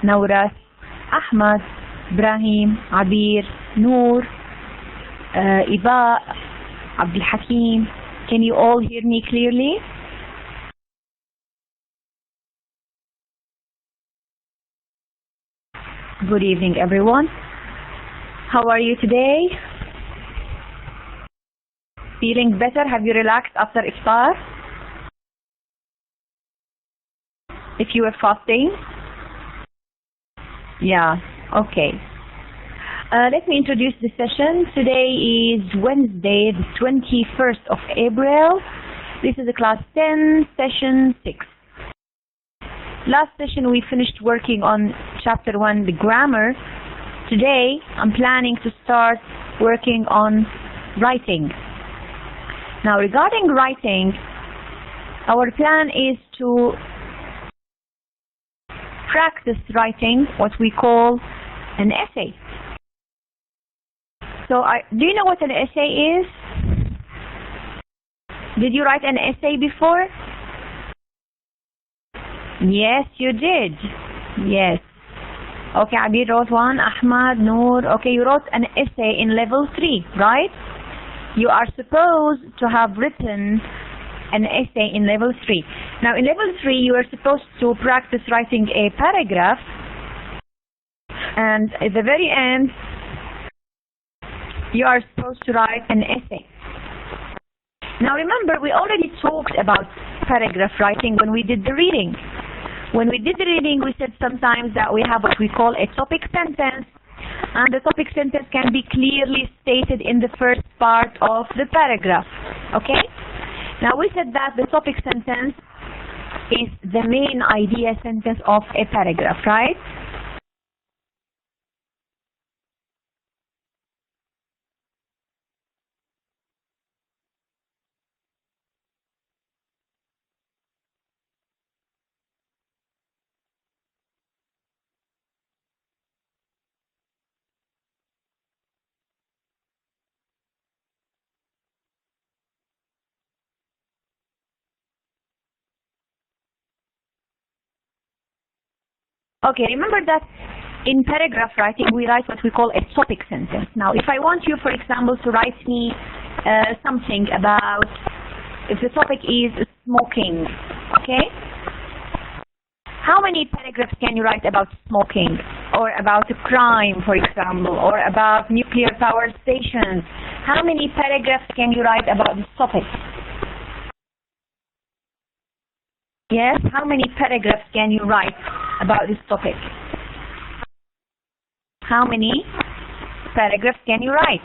نورس, Ahmad, Ibrahim, Abir, Noor, Iba, Abdul Hakim. Can you all hear me clearly? Good evening, everyone. How are you today? Feeling better? Have you relaxed after iftar? If you were fasting? Yeah, okay. Let me introduce the session. Today is Wednesday, the 21st of April. This is the class 10, session 6. Last session we finished working on chapter 1, the grammar. Today I'm planning to start working on writing. Now regarding writing, our plan is to practice writing what we call an essay. So do you know what an essay is? Did you write an essay before? Yes, you did. Yes. Okay, Abir wrote one, Ahmad, Noor. Okay, you wrote an essay in level 3, right? You are supposed to have written an essay in level 3. Now in level 3 you are supposed to practice writing a paragraph, and at the very end you are supposed to write an essay. Now remember, we already talked about paragraph writing when we did the reading. When we did the reading, we said sometimes that we have what we call a topic sentence, and the topic sentence can be clearly stated in the first part of the paragraph. Okay? Now we said that the topic sentence is the main idea sentence of a paragraph, right? Okay, remember that in paragraph writing we write what we call a topic sentence. Now if I want you, for example, to write me something about, if the topic is smoking, okay? How many paragraphs can you write about smoking? Or about a crime, for example, or about nuclear power stations? How many paragraphs can you write about this topic? Yes, how many paragraphs can you write about this topic? How many paragraphs can you write?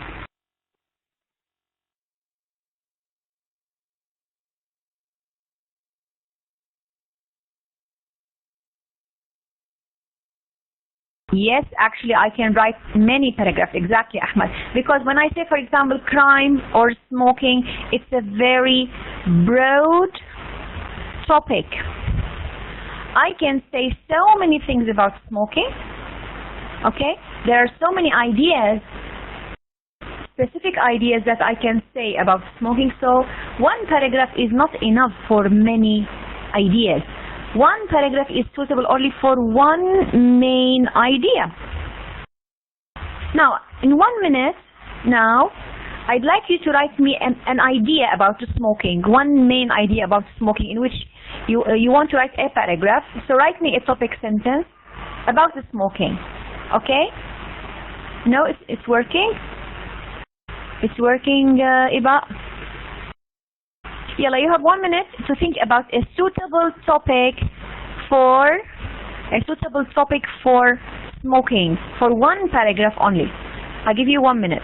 Yes, actually I can write many paragraphs, exactly, Ahmad. Because when I say, for example, crime or smoking, it's a very broad topic. I can say so many things about smoking. Okay? There are so many ideas, specific ideas that I can say about smoking. So one paragraph is not enough for many ideas. One paragraph is suitable only for one main idea. Now, in 1 minute, now, I'd like you to write me an idea about smoking, one main idea about smoking, in which you want to write a paragraph. So write me a topic sentence about the smoking. Okay? No, it's working? It's working, Iba? Yalla, you have 1 minute to think about a suitable topic for smoking, for one paragraph only. I'll give you 1 minute.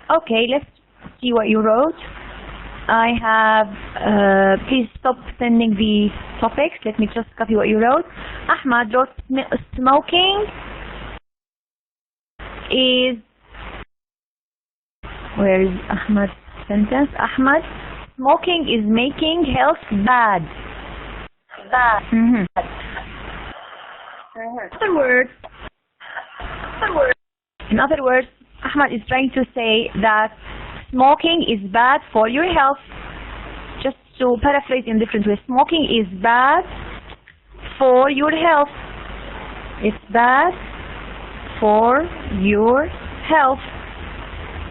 Okay, let's see what you wrote. I have, please stop sending the topics. Let me just copy what you wrote. Ahmad wrote smoking is, where is Ahmad's sentence? Ahmad, smoking is making health bad. Bad. In other words, Ahmad is trying to say that smoking is bad for your health. Just to paraphrase in different ways, smoking is bad for your health. It's bad for your health.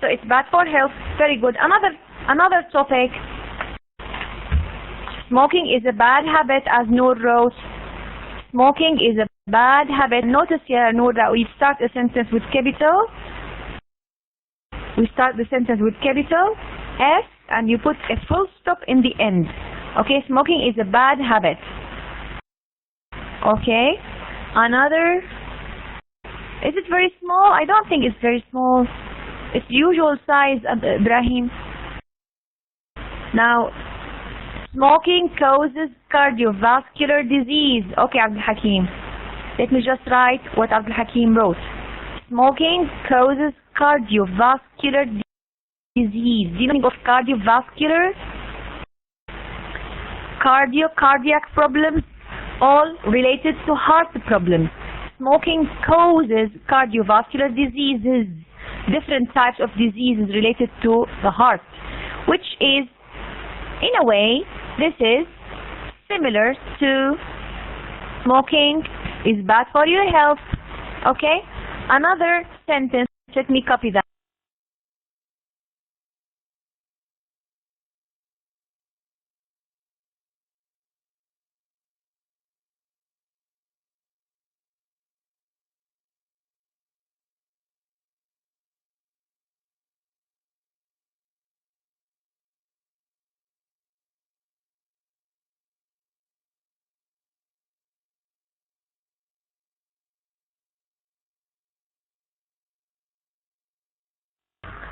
So it's bad for health. Very good. Another topic. Smoking is a bad habit, as Noor wrote. Smoking is a bad habit. Notice here, Noor, that we start a sentence with capital. We start the sentence with capital S, and you put a full stop in the end. Okay, smoking is a bad habit. Okay, another. Is it very small? I don't think it's very small. It's usual size, Ibrahim. Now, smoking causes cardiovascular disease. Okay, Abdul Hakim. Let me just write what Abdul Hakim wrote. Smoking causes cardiovascular disease. Do you know of cardiovascular? Cardiac problems, all related to heart problems. Smoking causes cardiovascular diseases, different types of diseases related to the heart, which is, in a way, this is similar to smoking is bad for your health. Okay? Another sentence, let me copy that.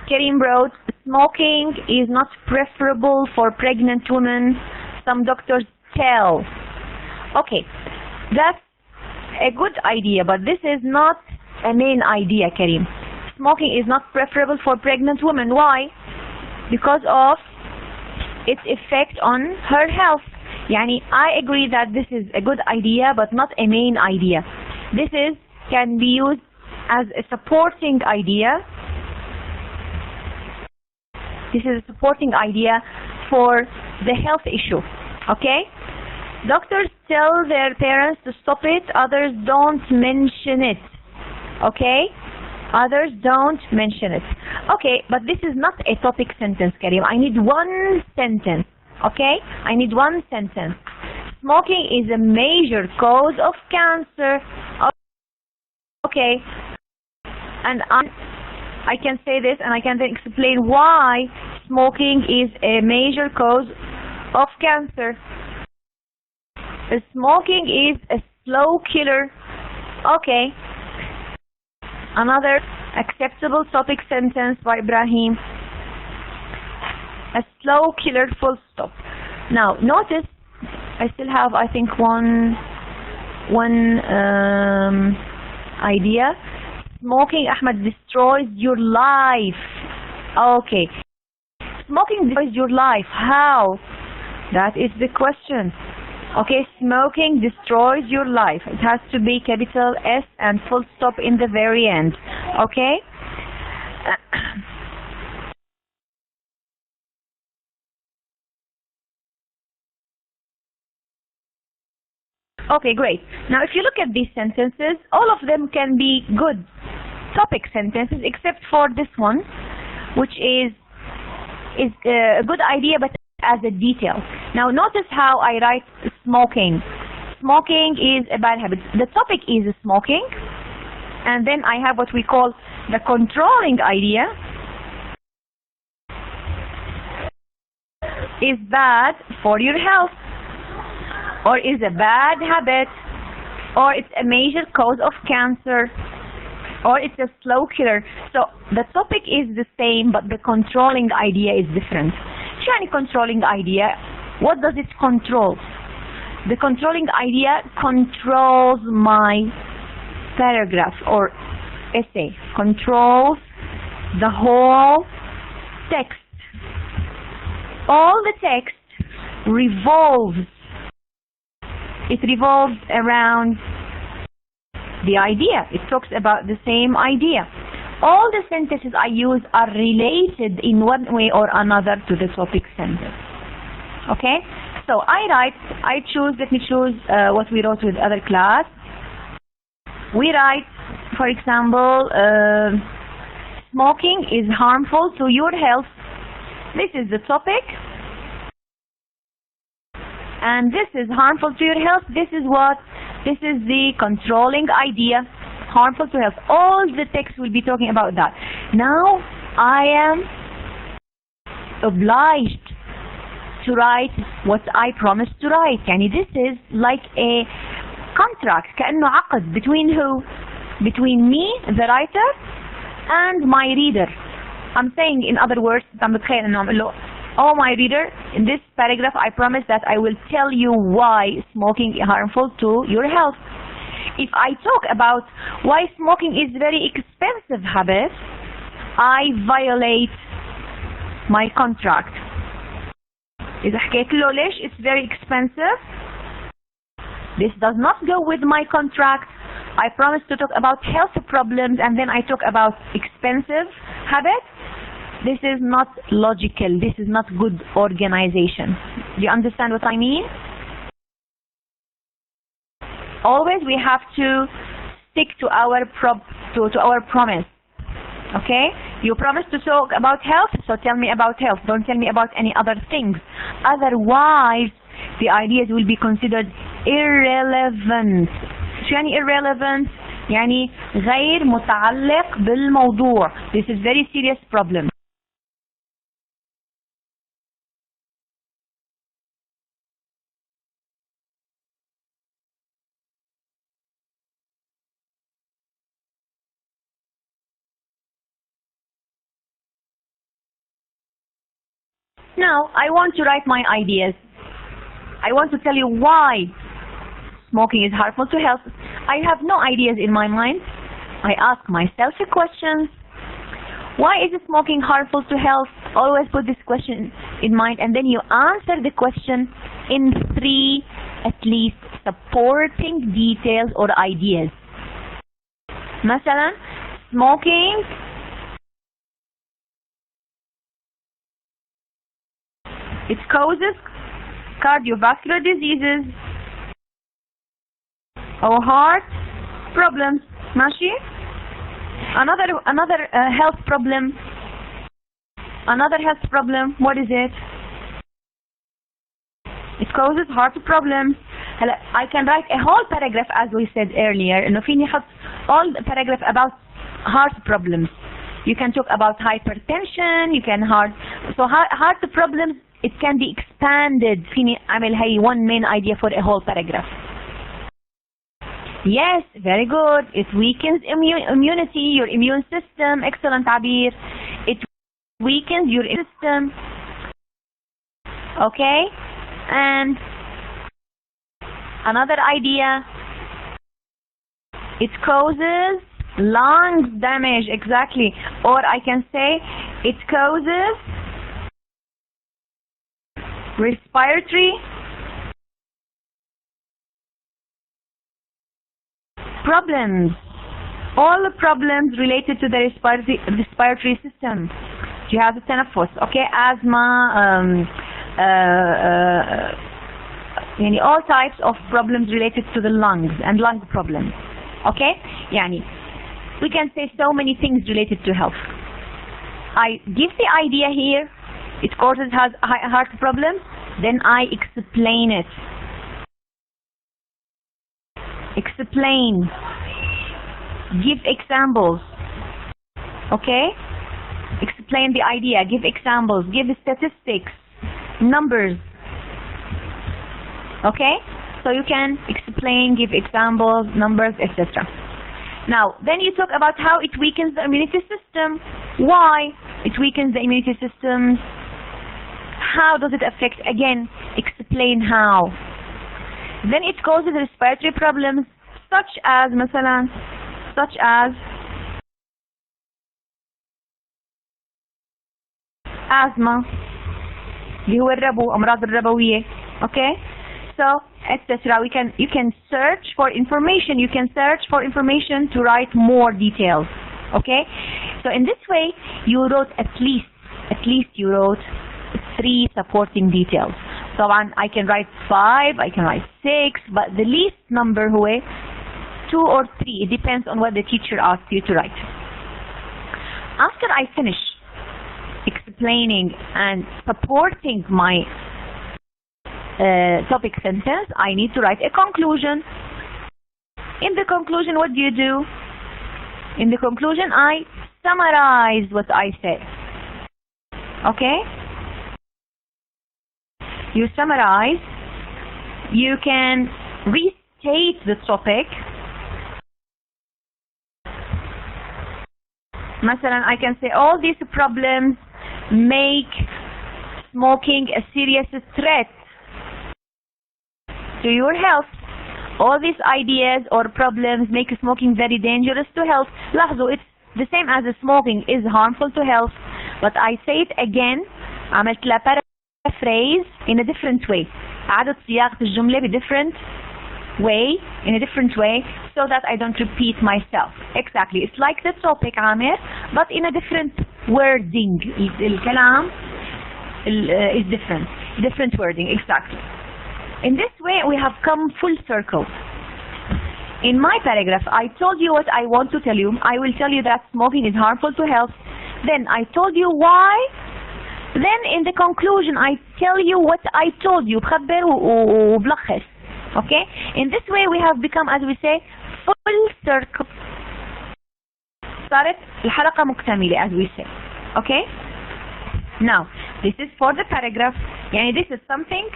Karim wrote, smoking is not preferable for pregnant women. Some doctors tell. Okay, that's a good idea, but this is not a main idea, Karim. Smoking is not preferable for pregnant women. Why? Because of its effect on her health. Yani, I agree that this is a good idea, but not a main idea. This can be used as a supporting idea. This is a supporting idea for the health issue. Okay? Doctors tell their parents to stop it, others don't mention it. Okay? Others don't mention it. Okay, but this is not a topic sentence, Karim. I need one sentence. Okay? I need one sentence. Smoking is a major cause of cancer. Okay. And I can say this, and I can then explain why smoking is a major cause of cancer. Smoking is a slow killer. Okay. Another acceptable topic sentence by Ibrahim. A slow killer, full stop. Now, notice, I still have, I think, one idea. Smoking, Ahmed, destroys your life. Okay. Smoking destroys your life. How? That is the question. Okay, smoking destroys your life. It has to be capital S and full stop in the very end. Okay? Okay, great. Now, if you look at these sentences, all of them can be good topic sentences, except for this one, which is a good idea, but as a detail. Now, notice how I write smoking. Smoking is a bad habit. The topic is smoking, and then I have what we call the controlling idea. Is bad for your health, or is a bad habit, or it's a major cause of cancer. or it's a slow killer. So the topic is the same, but the controlling idea is different. شو يعني controlling idea? What does it control? The controlling idea controls my paragraph or essay, controls the whole text. All the text revolves around the idea. It talks about the same idea. All the sentences I use are related in one way or another to the topic sentence. Okay? So let me choose what we wrote with other class. We write, for example, smoking is harmful to your health. This is the topic. And this is harmful to your health. This is the controlling idea, harmful to health. All the text will be talking about that. Now I am obliged to write what I promised to write. يعني this is like a contract, كأنه عقد between who? Between me, the writer, and my reader. I'm saying in other words, I'm متخيل إنه عم أقول له, oh my reader, in this paragraph I promise that I will tell you why smoking is harmful to your health. If I talk about why smoking is very expensive habit, I violate my contract. إذا حكيت له ليش it's very expensive, this does not go with my contract. I promise to talk about health problems and then I talk about expensive habits. This is not logical. This is not good organization. Do you understand what I mean? Always we have to stick to our promise. Okay? You promised to talk about health, so tell me about health. Don't tell me about any other things. Otherwise, the ideas will be considered irrelevant. شو يعني irrelevant? يعني غير متعلق بالموضوع. This is very serious problem. Now, I want to write my ideas. I want to tell you why smoking is harmful to health. I have no ideas in my mind. I ask myself a question. Why is smoking harmful to health? Always put this question in mind and then you answer the question in 3 at least supporting details or ideas. مثلا, smoking it causes cardiovascular diseases or heart problems. ماشي? Another health problem. Another health problem. What is it? It causes heart problems. I can write a whole paragraph as we said earlier. إنه فيني أحط all the paragraph about heart problems. You can talk about hypertension. You can heart problems. It can be expanded. فيني أعمل هي one main idea for a whole paragraph. Yes, very good. It weakens immunity, your immune system. Excellent, Abir. It weakens your system. Okay? And another idea. It causes lungs damage. Exactly. Or I can say it causes respiratory problems. All the problems related to the respiratory system. جهاز التنفس. Okay, asthma, يعني all types of problems related to the lungs and lung problems. Okay, يعني we can say so many things related to health. I give the idea here. It causes heart problems. Then I explain it. Explain. Give examples. Okay? Explain the idea. Give examples. Give statistics. Numbers. Okay? So you can explain, give examples, numbers, etc. Now, then you talk about how it weakens the immunity system. Why it weakens the immunity system? How does it affect? Again, explain how. Then it causes respiratory problems such as مثلا such as asthma اللي هو الربو أمراض الربوية. Okay, so etc. You can search for information. You can search for information to write more details. Okay, so in this way you wrote at least you wrote 3 supporting details. So I can write 5, I can write 6, but the least number هو 2 or 3. It depends on what the teacher asks you to write. After I finish explaining and supporting my topic sentence, I need to write a conclusion. In the conclusion, what do? In the conclusion, I summarize what I said. Okay? You summarize. You can restate the topic. مثلا I can say all these problems make smoking a serious threat to your health. All these ideas or problems make smoking very dangerous to health. لاحظوا it's the same as smoking is harmful to health, but I say it again. عملت لها paraphrase in a different way. أعادت صياغة الجملة different way, in a different way, so that I don't repeat myself. Exactly, it's like the topic عامر, but in a different wording. الكلام is different wording. Exactly. In this way we have come full circle. In my paragraph I told you what I want to tell you. I will tell you that smoking is harmful to health. Then I told you why. Then in the conclusion I tell you what I told you. بخبر وبلخص. Okay? In this way we have become, as we say, full circle. صارت الحلقة مكتملة, as we say. Okay? Now, this is for the paragraph. يعني this is something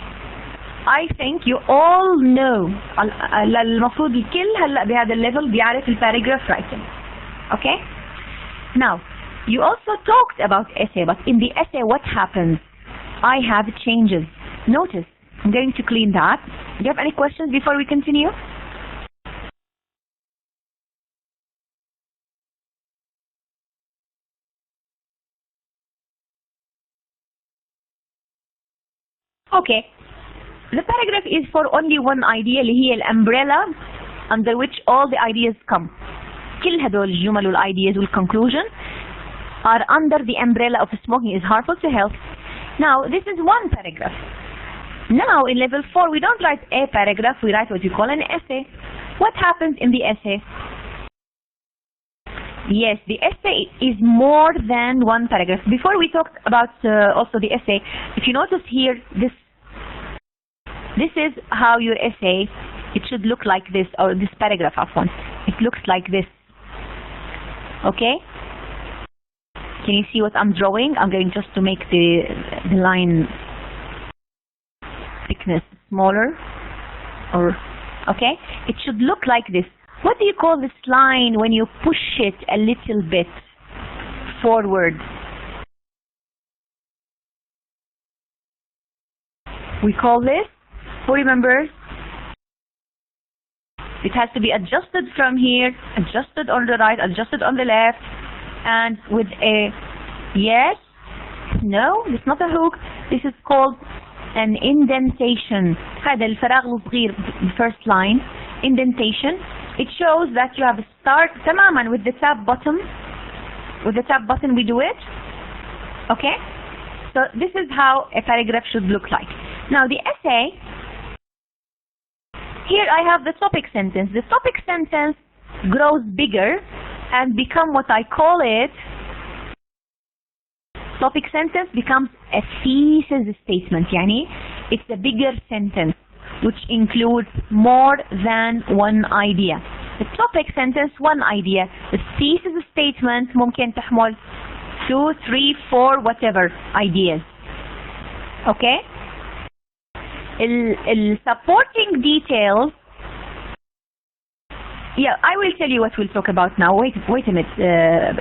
I think you all know. المفروض الكل هلا بهذا الليفل بيعرف الباراجراف writing. Okay? Now, you also talked about essay, but in the essay what happens? I have changes. Notice, I'm going to clean that. Do you have any questions before we continue? Okay. The paragraph is for only one idea اللي هي الامبريلا under which all the ideas come. كل هدول الجمل والايدياز والconclusion are under the umbrella of smoking is harmful to health. Now this is one paragraph. Now in level 4 we don't write a paragraph, we write what we call an essay. What happens in the essay? Yes, the essay is more than one paragraph. Before we talked about also the essay, if you notice here, this is how your essay, it should look like this, or this paragraph, afwan. It looks like this. Okay? Can you see what I'm drawing? I'm going just to make the line thickness smaller, or okay? It should look like this. What do you call this line when you push it a little bit forward? We call this, who remembers? It has to be adjusted from here, adjusted on the right, adjusted on the left, and with a yes, no, it's not a hook. This is called an indentation. هذا الفراغ الصغير, the first line, indentation. It shows that you have a start تماما with the tab button. With the tab button we do it. Okay? So this is how a paragraph should look like. Now the essay, here I have the topic sentence. The topic sentence grows bigger and become what I call it. Topic sentence becomes a thesis statement. يعني it's a bigger sentence which includes more than one idea. The topic sentence, one idea. The thesis statement ممكن تحمل 2, 3, 4, whatever ideas. Okay? Supporting details yeah, I will tell you what we'll talk about now. Wait a minute,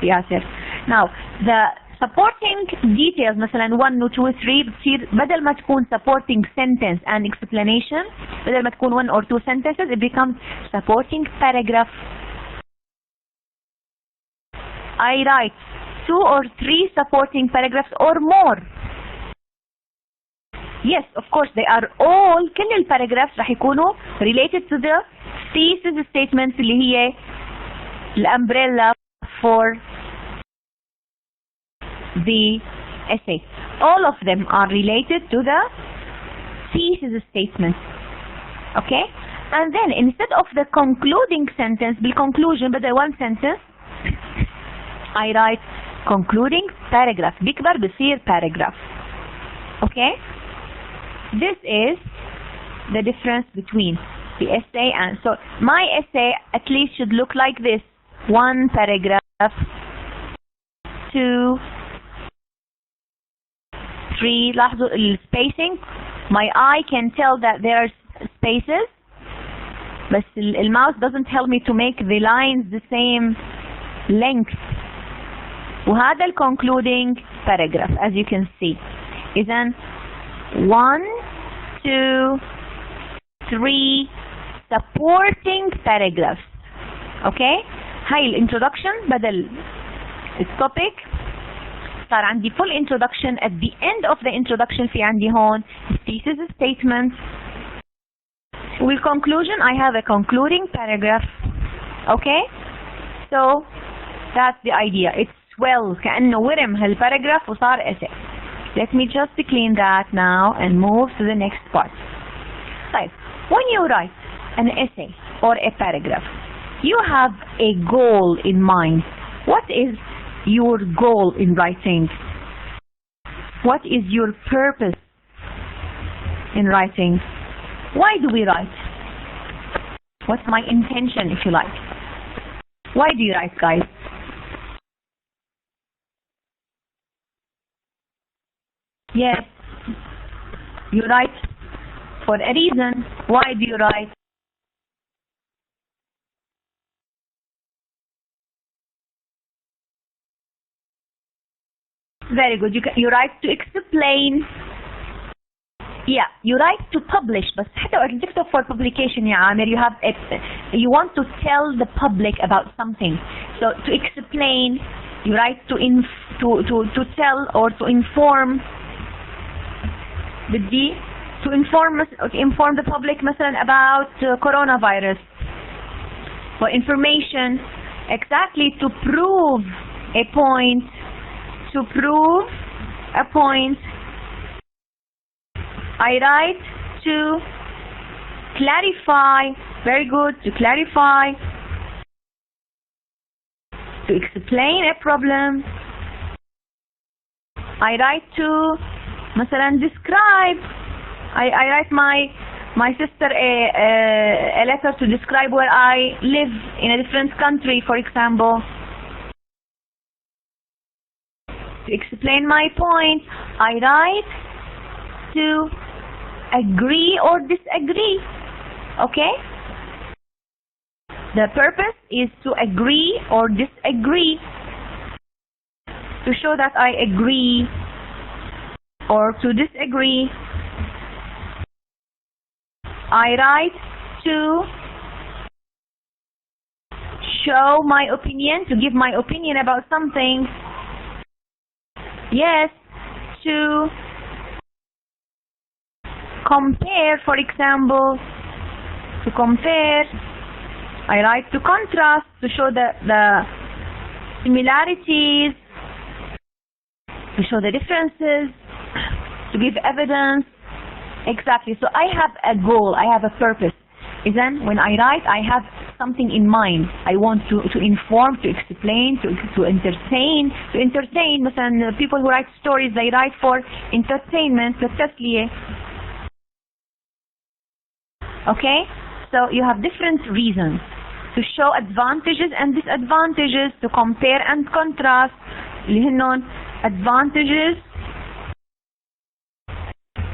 Yasser. Now, the supporting details مثلا 1 و 2 و 3 بتصير بدل ما تكون supporting sentence and explanation، بدل ما تكون 1 or 2 sentences it becomes supporting paragraph. I write 2 or 3 supporting paragraphs or more. Yes, of course they are all كل الباراجرافز راح يكونوا related to the thesis statements اللي هي الامبريلا for the essay. All of them are related to the thesis statement. Okay? And then instead of the concluding sentence, بالconclusion بدل one sentence, I write concluding paragraph. بيكبر بصير paragraph. Okay? This is the difference between the essay and so my essay at least should look like this. 1 paragraph, 2, 3. لاحظوا spacing. My eye can tell that there are spaces, but the mouse doesn't help me to make the lines the same length. وهذا ال concluding paragraph as you can see. إذن 1, 2, 3 supporting paragraphs. Okay? هاي الانترودكشن بدل التوبيك صار عندي full introduction. At the end of the introduction في عندي هون thesis statement. With conclusion I have a concluding paragraph. Okay? So that's the idea. It swells كأنه ورم هالباراجراف وصار essay. Let me just clean that now and move to the next part. طيب, when you write an essay or a paragraph, you have a goal in mind. What is your goal in writing? What is your purpose in writing? Why do we write? What's my intention, if you like? Why do you write, guys? Yes, you write for a reason. Why do you write? Very good. You write to explain. Yeah, you write to publish. بس حتى وقت تكتب for publication يا عامر, you want to tell the public about something. So to explain, you write to tell or to inform. بدي to inform the public مثلا about coronavirus. For information, exactly to prove a point. To prove a point, I write to clarify. Very good. To clarify. To explain a problem. I write to مثلا describe. I write my sister a letter to describe where I live in a different country, for example. To explain my point, I write to agree or disagree. Okay? The purpose is to agree or disagree. To show that I agree or to disagree. I write to show my opinion, to give my opinion about something. Yes, to compare, for example. To compare. I write to contrast, to show the similarities, to show the differences, to give evidence. Exactly. So I have a goal, I have a purpose. Then when I write, I have something in mind. I want to inform, to explain, to entertain. To entertain, مثلا people who write stories, they write for entertainment, للتسلية. Okay? So you have different reasons. To show advantages and disadvantages, to compare and contrast. اللي هنن advantages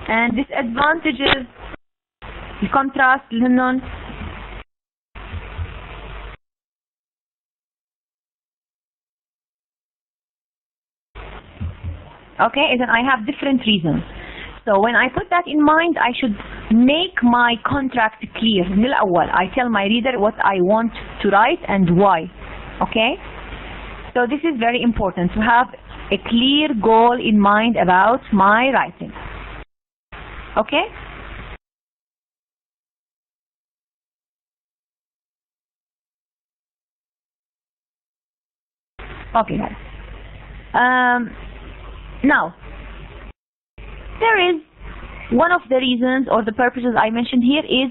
and disadvantages. الكونتراست اللي هنن Okay, then I have different reasons. So when I put that in mind, I should make my contract clear. من الأول, I tell my reader what I want to write and why. Okay? So this is very important, to have a clear goal in mind about my writing. Okay? Okay, guys. Now, there is one of the reasons or the purposes I mentioned here is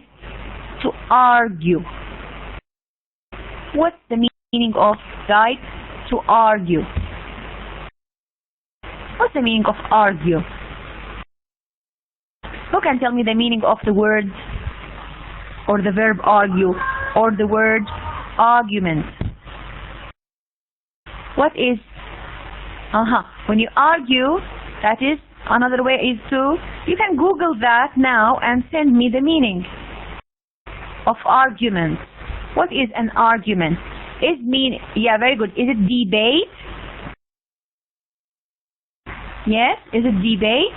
to argue. What's the meaning of, guys, to argue? What's the meaning of argue? Who can tell me the meaning of the word or the verb argue or the word argument? What is, when you argue, that is, another way is to, you can Google that now and send me the meaning of argument. What is an argument? Yeah, very good. Is it debate? Yes, is it debate?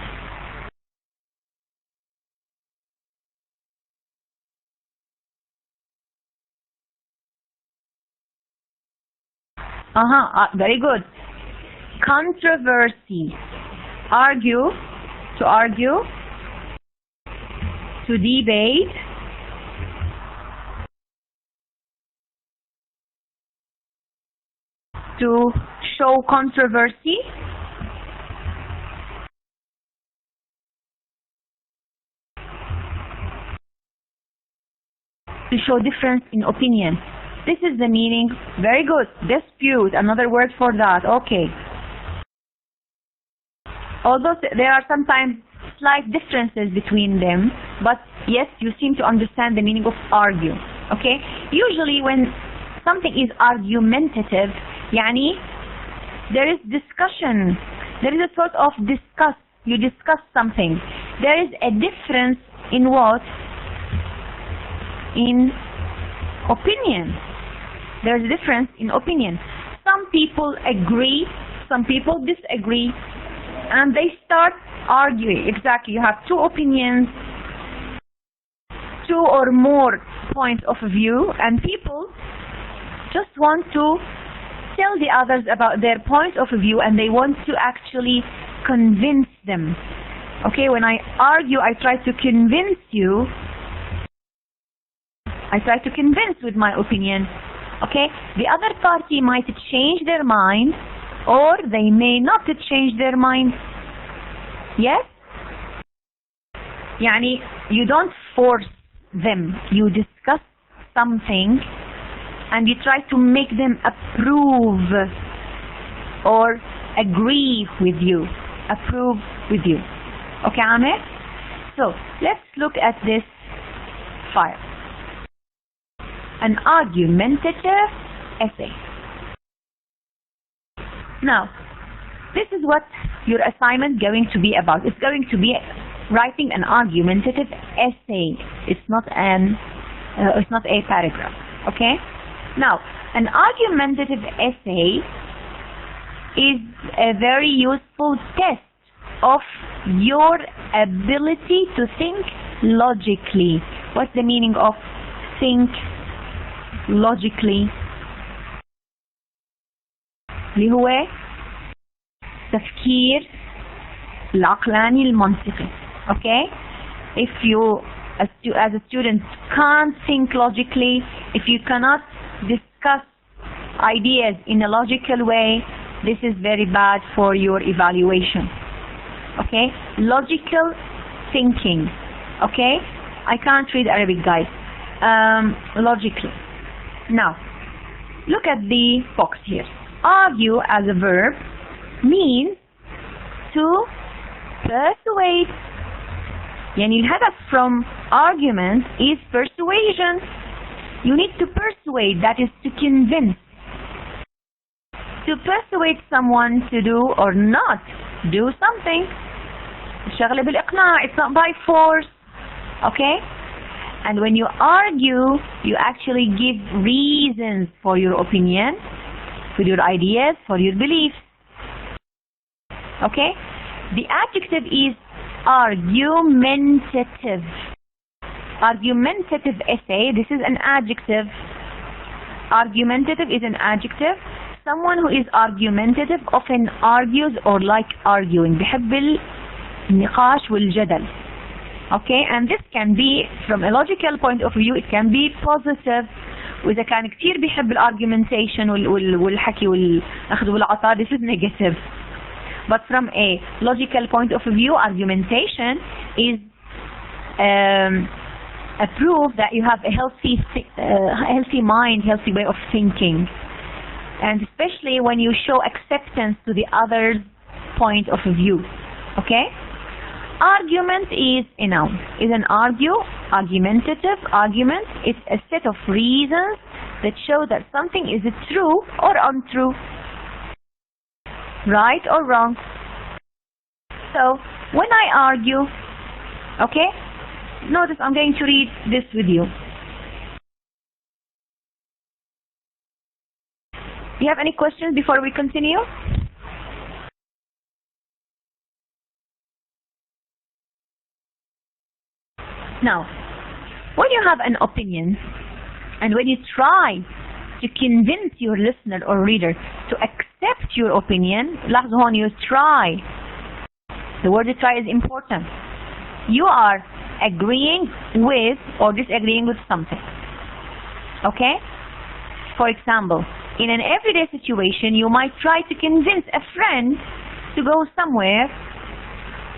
Very good. Controversy. Argue, to argue, to debate, to show controversy, to show difference in opinion. This is the meaning. Very good. Dispute, another word for that. Okay. Although there are sometimes slight differences between them, but yes, you seem to understand the meaning of argue. Okay? Usually when something is argumentative, yani, there is discussion. There is a sort of discuss. You discuss something. There is a difference in what? In opinion. There is a difference in opinion. Some people agree, some people disagree, and they start arguing. Exactly, you have two opinions, two or more points of view, and people just want to tell the others about their point of view, and they want to actually convince them. Okay, when I argue, I try to convince you. I try to convince with my opinion. Okay, the other party might change their mind, or they may not change their mind. Yes? Yani, you don't force them. You discuss something and you try to make them approve or agree with you. Approve with you. Okay, Amir? So, let's look at this file. An argumentative essay. Now, this is what your assignment is going to be about. It's going to be writing an argumentative essay. It's not a paragraph. Okay? Now, an argumentative essay is a very useful test of your ability to think logically. What's the meaning of think logically? اللي هو تفكير العقلاني المنطقي. Okay? If you as a student can't think logically, if you cannot discuss ideas in a logical way, this is very bad for your evaluation. Okay? Logical thinking. Okay? I can't read Arabic, guys. Logically. Now, look at the box here. Argue as a verb means to persuade. يعني الهدف from argument is persuasion. You need to persuade, that is to convince. To persuade someone to do or not do something. الشغلة بالإقناع. It's not by force. Okay? And when you argue, you actually give reasons for your opinion, for your ideas, for your beliefs. Okay? The adjective is argumentative. Argumentative essay, this is an adjective. Argumentative is an adjective. Someone who is argumentative often argues or like arguing. بيحب النقاش والجدل. Okay, and this can be from a logical point of view, it can be positive. وإذا كان كتير بيحب الargumentation والحكي والأخذ والعطاء, this is negative. But from a logical point of view, argumentation is a proof that you have a healthy mind, healthy way of thinking. And especially when you show acceptance to the other's point of view. Okay? Argument is a noun. Is an argumentative argument. It's a set of reasons that show that something is true or untrue, right or wrong. So when I argue, okay, notice I'm going to read this with you. Do you have any questions before we continue? Now, when you have an opinion and when you try to convince your listener or reader to accept your opinion, لاحظوا هون you try. The word try is important. You are agreeing with or disagreeing with something. Okay? For example, in an everyday situation, you might try to convince a friend to go somewhere,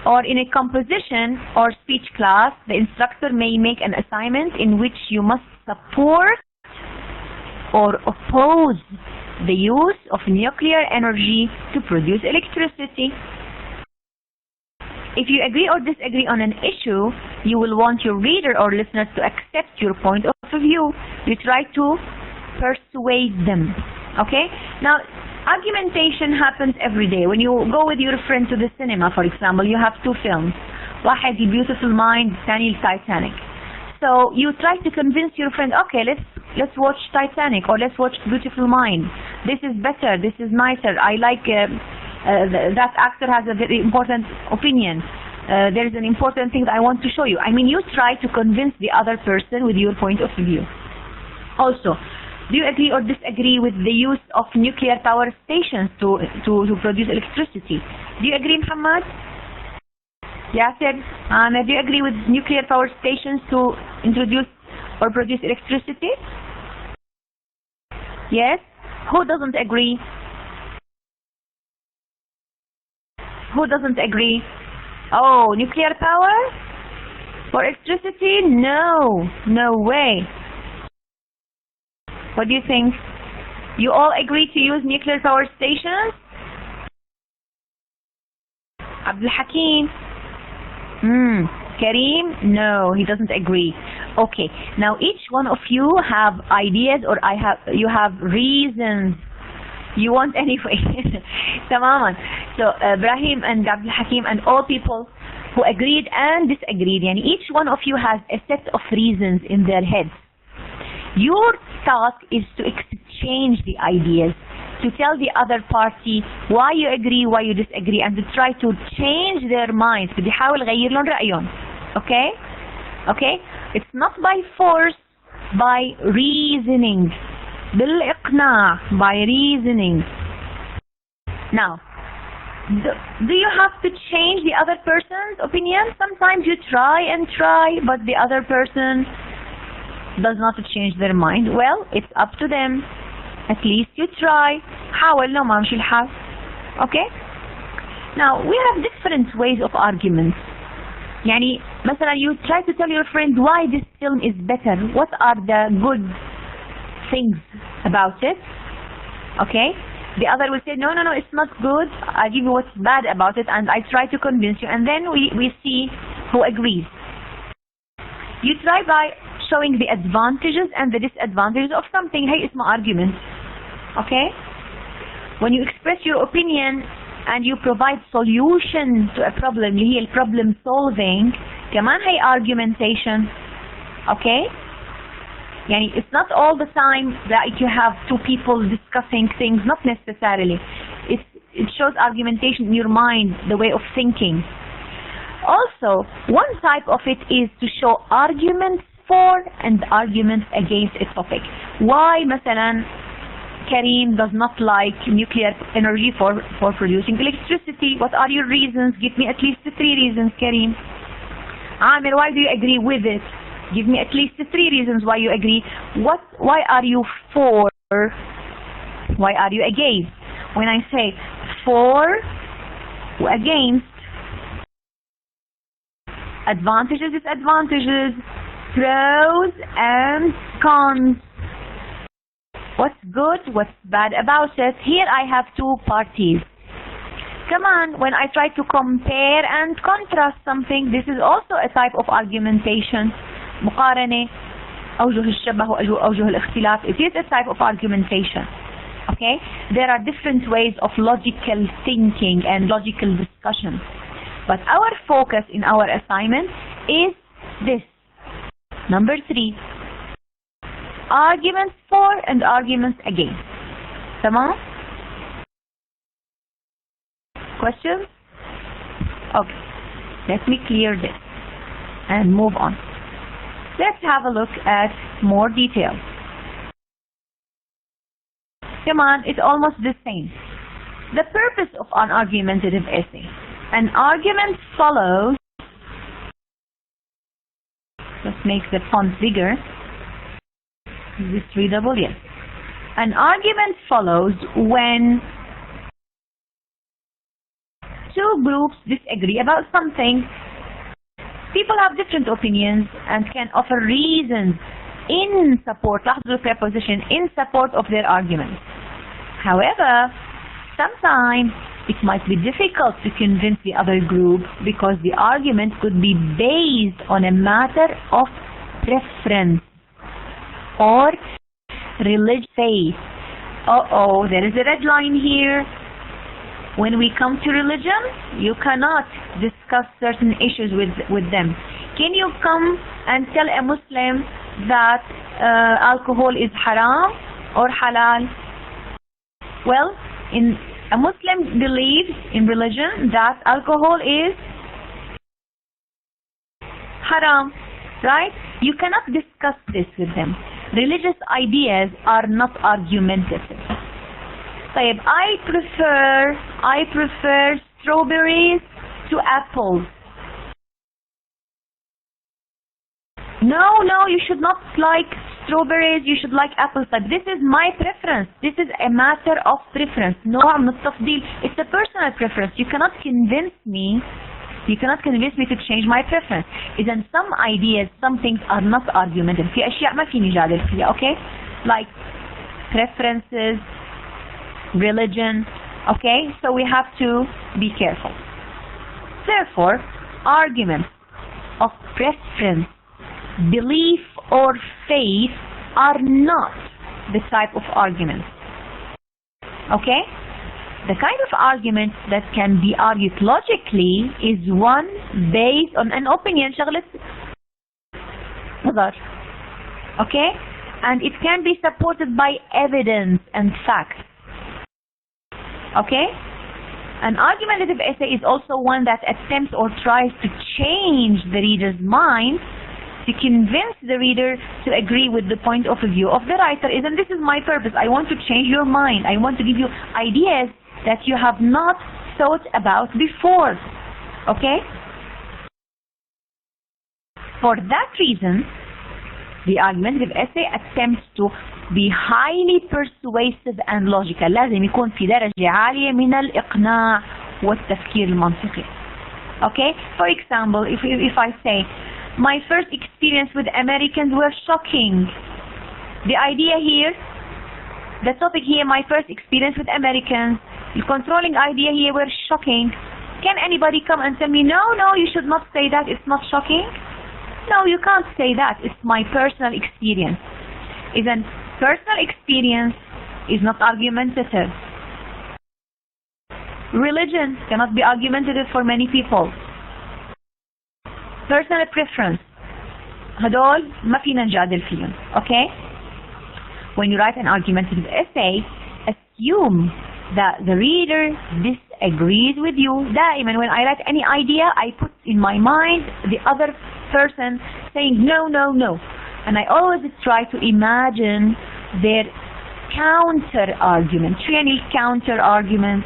or in a composition or speech class, the instructor may make an assignment in which you must support or oppose the use of nuclear energy to produce electricity. If you agree or disagree on an issue, you will want your reader or listeners to accept your point of view. You try to persuade them. Okay? Now, argumentation happens every day. When you go with your friend to the cinema, for example, you have two films. واحد Beautiful Mind, الثاني Titanic. So you try to convince your friend, okay, let's watch Titanic or let's watch Beautiful Mind. This is better. This is nicer. I like that actor has a very important opinion. There is an important thing that I want to show you. I mean, you try to convince the other person with your point of view. Also, do you agree or disagree with the use of nuclear power stations to produce electricity? Do you agree, Muhammad? Yasser, do you agree with nuclear power stations to introduce or produce electricity? Yes? Who doesn't agree? Who doesn't agree? Oh, nuclear power? For electricity? No. No way. What do you think? You all agree to use nuclear power stations? Abdul Hakim? Kareem? No, he doesn't agree. Okay, now each one of you have ideas or you have reasons. You want anyway. Tamaman. So Ibrahim and Abdul Hakim and all people who agreed and disagreed, and each one of you has a set of reasons in their heads. Your task is to exchange the ideas, to tell the other party why you agree, why you disagree, and to try to change their minds. بدي حاول غير لهم رأيهم. Okay? Okay? It's not by force, by reasoning. بالإقناع, by reasoning. Now, do you have to change the other person's opinion? Sometimes you try, but the other person does not change their mind. Well, it's up to them. At least you try. حاول لو ما مشي الحال. Okay? Now, we have different ways of arguments. يعني مثلا you try to tell your friend why this film is better. What are the good things about it? Okay? The other will say, no, it's not good. I give you what's bad about it and I try to convince you. And then we see who agrees. You try by showing the advantages and the disadvantages of something. Hey, اسمه argument. Okay? When you express your opinion and you provide solution to a problem, اللي هي problem solving, كمان هي argumentation. Okay? يعني it's not all the time that you have two people discussing things, not necessarily. it shows argumentation in your mind, the way of thinking. Also, one type of it is to show arguments for and arguments against a topic. Why مثلا Karim does not like nuclear energy for producing electricity? What are your reasons? Give me at least 3 reasons, Karim. Amir, why do you agree with it? Give me at least 3 reasons why you agree. Why are you for? Why are you against? When I say for, against, advantages, disadvantages, pros and cons. What's good, what's bad about it? Here I have 2 parties. Come on, when I try to compare and contrast something, this is also a type of argumentation. مقارنة، أوجه الشبه وأوجه الاختلاف. It is a type of argumentation. Okay? There are different ways of logical thinking and logical discussion. But our focus in our assignment is this. Number 3. Arguments for and arguments against. Tamam? Questions? Okay. Let me clear this and move on. Let's have a look at more details. Come on, it's almost the same. The purpose of an argumentative essay. An argument follows. Let's make the font bigger. Is this readable? Yes. An argument follows when 2 groups disagree about something. People have different opinions and can offer reasons in support, لاحظوا preposition, in support of their argument. However, sometimes it might be difficult to convince the other group because the argument could be based on a matter of preference or religious faith. Uh-oh, there is a red line here. When we come to religion, you cannot discuss certain issues with them. Can you come and tell a Muslim that alcohol is haram or halal? Well, a Muslim believes in religion that alcohol is haram, right? You cannot discuss this with them. Religious ideas are not argumentative. طيب, I prefer strawberries to apples. No, you should not like strawberries, you should like apples. But this is my preference. This is a matter of preference. نوع من التفضيل. It's a personal preference. You cannot convince me to change my preference. إذن some ideas, some things are not argumentative. في أشياء ما فيني جادل فيها, okay? Like preferences, religion, okay? So we have to be careful. Therefore, arguments of preference, belief or faith are not the type of argument. Okay? The kind of argument that can be argued logically is one based on an opinion. Okay? And it can be supported by evidence and facts. Okay? An argumentative essay is also one that attempts or tries to change the reader's mind to convince the reader to agree with the point of view of the writer. And this is my purpose. I want to change your mind. I want to give you ideas that you have not thought about before. Okay? For that reason, the argumentative essay attempts to be highly persuasive and logical. لازم يكون في درجة عالية من الإقناع والتفكير المنطقي. Okay? For example, if I say, my first experience with Americans were shocking. The idea here, the topic here, my first experience with Americans, the controlling idea here were shocking. Can anybody come and tell me, no, you should not say that, it's not shocking? No, you can't say that, it's my personal experience. Isn't personal experience is not argumentative. Religion cannot be argumentative for many people. Personal preference, هدول ما فينا نجادل فيهم. Okay? When you write an argumentative essay, assume that the reader disagrees with you. دائما when I write any idea, I put in my mind the other person saying no, no, no. And I always try to imagine their counter argument. شو يعني counter argument?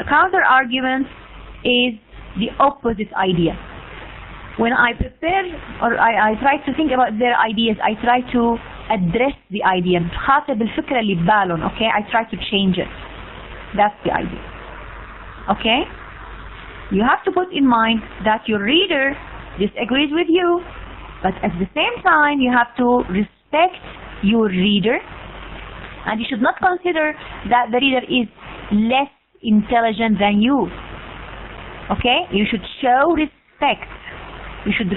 Counter argument is the opposite idea. When I prepare or I try to think about their ideas, I try to address the idea. خاطب الفكرة اللي ببالهم. Okay, I try to change it. That's the idea. Okay, you have to put in mind that your reader disagrees with you, but at the same time you have to respect your reader, and you should not consider that the reader is less intelligent than you. Okay, you should show respect. You should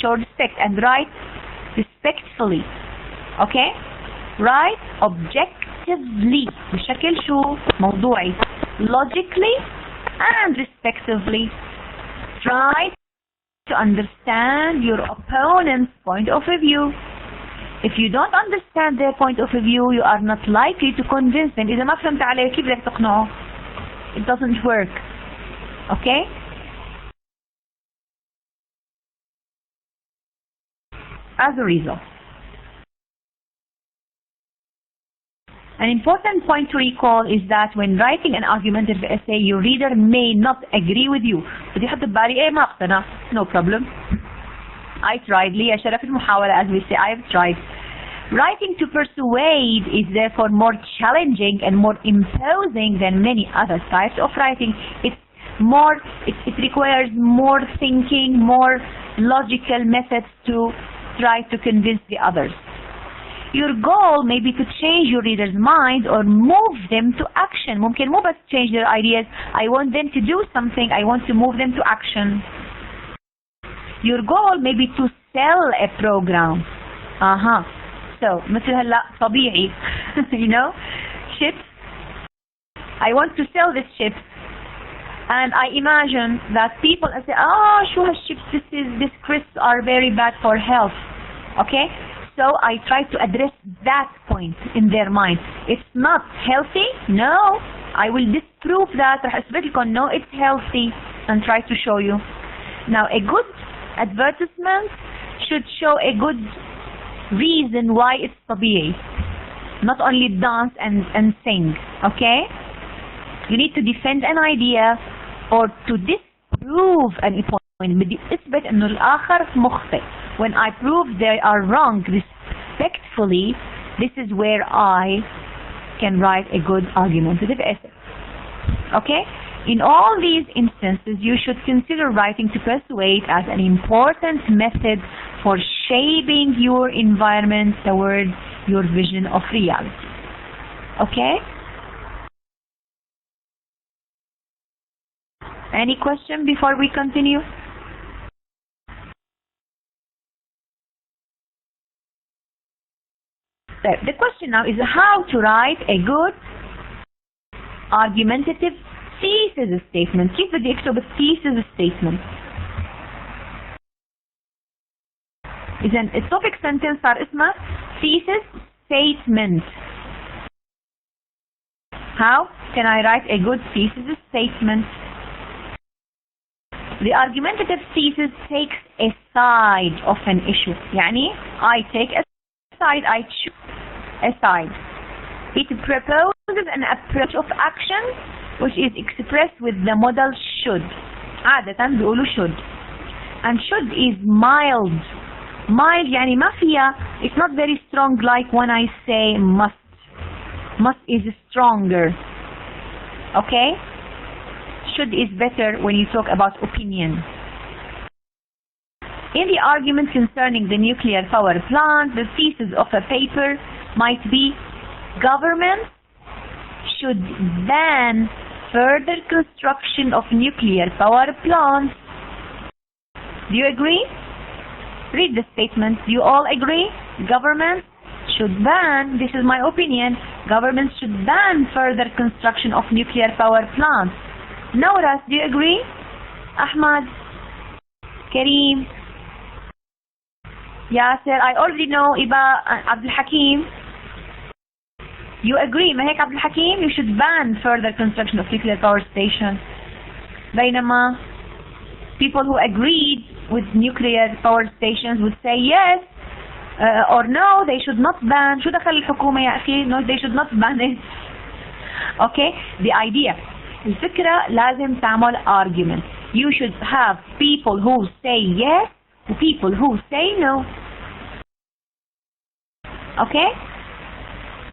show respect and write respectfully. Okay, write objectively بشكل شو موضوعي, logically and respectively. Try to understand your opponent's point of view. If you don't understand their point of view, you are not likely to convince them. إذا ما فهمت عليه كيف بدك تقنعه? It doesn't work. Okay? As a result, an important point to recall is that when writing an argumentative essay, your reader may not agree with you. بدي أحط ببالي إيه ما اقتنع. No problem. I tried. لي شرف المحاولة, as we say. I have tried. Writing to persuade is therefore more challenging and more imposing than many other types of writing. It requires more thinking, more logical methods to try to convince the others. Your goal may be to change your reader's mind or move them to action. ممكن مو بس change their ideas. I want them to do something. I want to move them to action. Your goal may be to sell a program. So مثل هلا طبيعي. You know, chips. I want to sell this chips. And I imagine that people say, شو هالchips, this crisps are very bad for health. Okay? So I try to address that point in their mind. It's not healthy? No. I will disprove that. رح أثبت لكم no, it's healthy, and try to show you. Now, a good advertisement should show a good reason why it's طبيعي. Not only dance and sing. Okay? You need to defend an idea or to disprove an point. بدي أثبت إنه الآخر مخطئ. When I prove they are wrong respectfully, this is where I can write a good argumentative essay. Okay? In all these instances, you should consider writing to persuade as an important method for shaping your environment towards your vision of reality. Okay? Any question before we continue? So the question now is how to write a good argumentative thesis statement. كيف بدي أكتب thesis statement؟ إذا الtopic sentence صار اسمه thesis statement. How can I write a good thesis statement? The argumentative thesis takes a side of an issue. يعني I take a side, I choose a side. It proposes an approach of action which is expressed with the modal should. عادة بيقولوا should. And should is mild. Mild يعني ما فيها, it's not very strong like when I say must. Must is stronger. Okay? Should is better when you talk about opinion. In the argument concerning the nuclear power plant, the thesis of a paper might be government should ban further construction of nuclear power plants. Do you agree? Read the statement. Do you all agree? Government should ban, this is my opinion, government should ban further construction of nuclear power plants. Noras, do you agree? Ahmad, Kareem, ياسر I already know. إبا عبد الحكيم you agree ما هيك عبد الحكيم you should ban further construction of nuclear power station. بينما people who agreed with nuclear power stations would say yes or no they should not ban. شو دخل الحكومة يا أخي؟ no they should not ban it. okay the idea الفكرة لازم تعمل argument. You should have people who say yes and people who say no. Okay?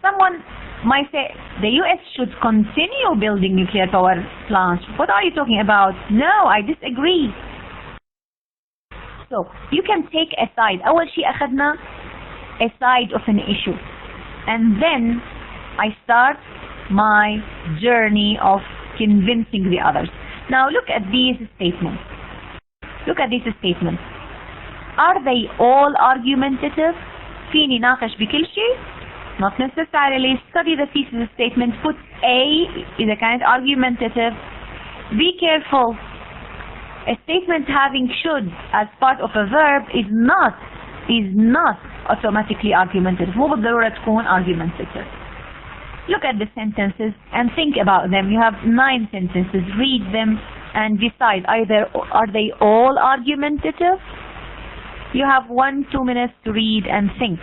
Someone might say the US should continue building nuclear power plants. What are you talking about? No, I disagree. So you can take a side. أول شيء أخذنا a side of an issue. And then I start my journey of convincing the others. Now look at these statements. Look at these statements. Are they all argumentative? فيني ناقش بكل شيء? Not necessarily. Study the thesis statement. Put A إذا كانت argumentative. Be careful. A statement having should as part of a verb is not automatically argumentative. مو بالضرورة تكون argumentative. Look at the sentences and think about them. You have 9 sentences. Read them and decide either are they all argumentative? You have 1-2 minutes to read and think.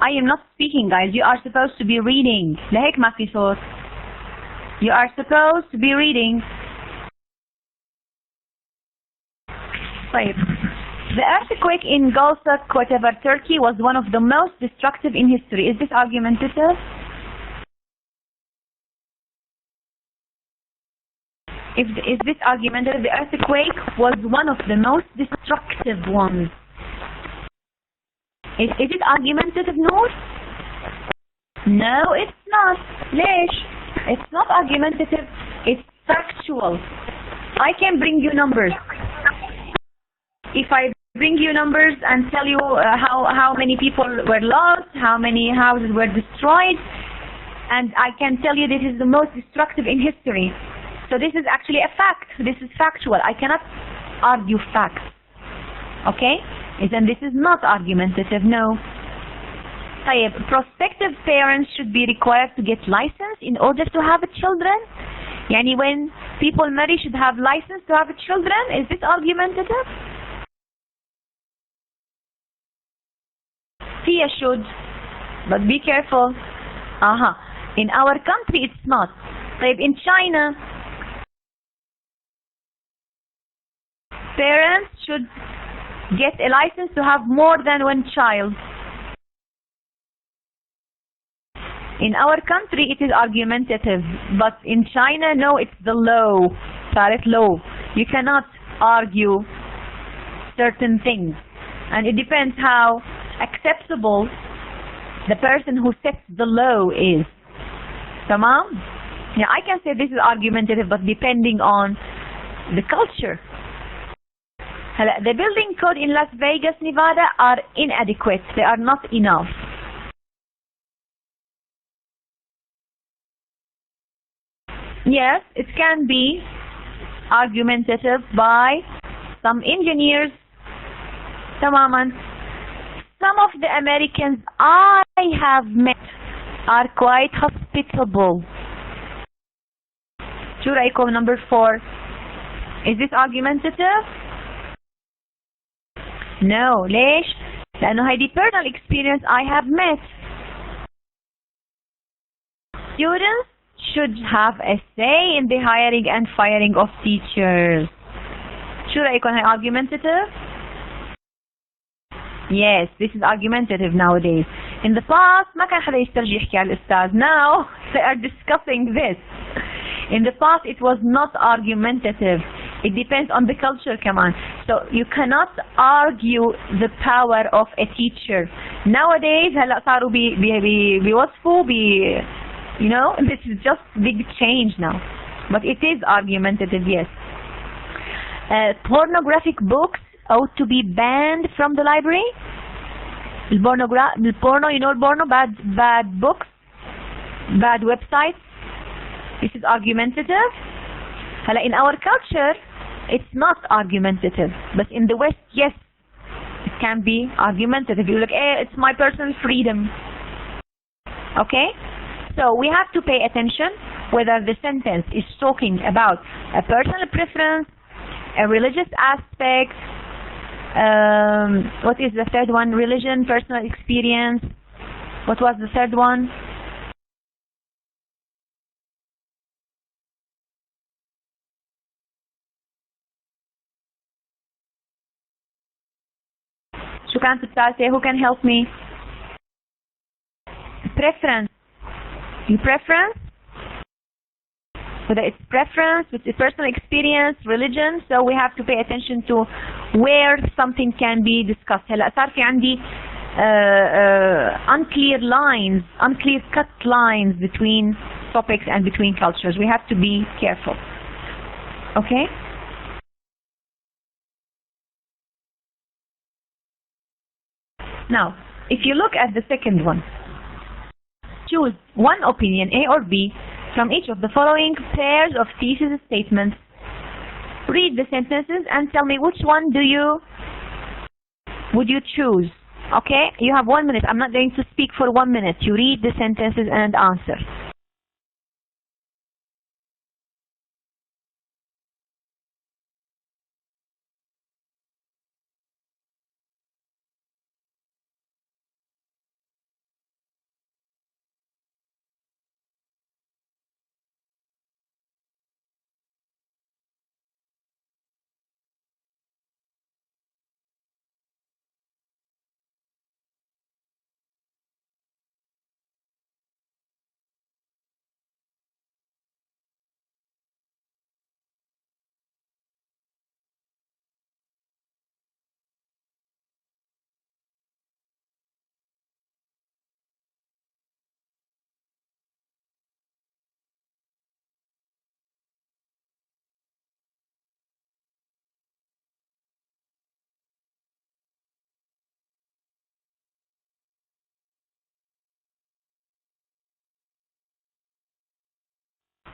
I am not speaking, guys. You are supposed to be reading. لهيك ما في صوت. You are supposed to be reading. طيب. The earthquake in Gulsak, whatever, Turkey was one of the most destructive in history. Is this argumentative? Is this argumentative? The earthquake was one of the most destructive ones. Is it argumentative, Noor? No, it's not. ليش? It's not argumentative. It's factual. I can bring you numbers. If I bring you numbers and tell you how many people were lost, how many houses were destroyed, and I can tell you this is the most destructive in history. So this is actually a fact. This is factual. I cannot argue facts. Okay? Then this is not argumentative, no. طيب, prospective parents should be required to get license in order to have children. يعني when people marry should have license to have children. Is this argumentative? فيها should, but be careful. In our country it's not. طيب, in China, parents should get a license to have more than one child. In our country it is argumentative, but in China, no, it's the law. صارت law. You cannot argue certain things, and it depends how acceptable the person who sets the law is. تمام? Yeah, I can say this is argumentative, but depending on the culture. The building code in Las Vegas, Nevada are inadequate. They are not enough. Yes, it can be argumentative by some engineers. تماما. Some of the Americans I have met are quite hospitable. شو رأيكم number 4? Is this argumentative? No. ليش؟ لأنه هيدي personal experience I have met. Students should have a say in the hiring and firing of teachers. شو رأيكم هي argumentative? Yes, this is argumentative nowadays. In the past ما كان حدا يسترجي يحكي على الأستاذ. Now they are discussing this. In the past it was not argumentative. It depends on the culture كمان. So you cannot argue the power of a teacher. Nowadays هلا صاروا بيوصفوا you know, this is just big change now. But it is argumentative, yes. Pornographic books ought to be banned from the library. The porno, you know, porno, bad books, bad websites. This is argumentative. In our culture, it's not argumentative, but in the West, yes, it can be argumentative. You look, it's my personal freedom. Okay, so we have to pay attention whether the sentence is talking about a personal preference, a religious aspect. What is the third one? Religion, personal experience. What was the third one? شو كانت الثالثة? Who can help me? Preference. Your preference? Whether it's preference, which is personal experience, religion, so we have to pay attention to where something can be discussed. هلا صار في عندي unclear lines, unclear cut lines between topics and between cultures. We have to be careful. Okay? Now, if you look at the second one, choose one opinion, A or B, from each of the following pairs of thesis statements. Read the sentences and tell me which one would you choose. Okay? You have 1 minute. I'm not going to speak for 1 minute. You read the sentences and answer.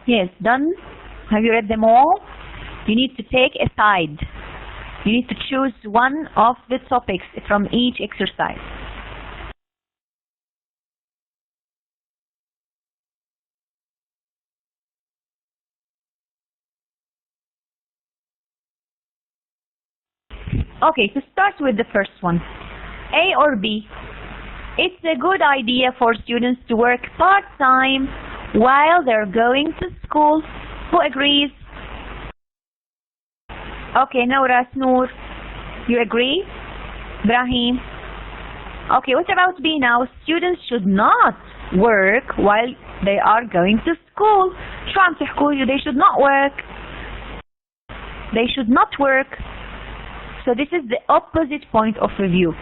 Yes, done. Have you read them all? You need to take a side. You need to choose one of the topics from each exercise. Okay, to start with the first one, A or B. It's a good idea for students to work part-time while they're going to school. Who agrees? Okay, Noura, Noor, you agree? Ibrahim? Okay, what about B now? Students should not work while they are going to school. شو عم تحكوا؟ They should not work. They should not work. So this is the opposite point of review.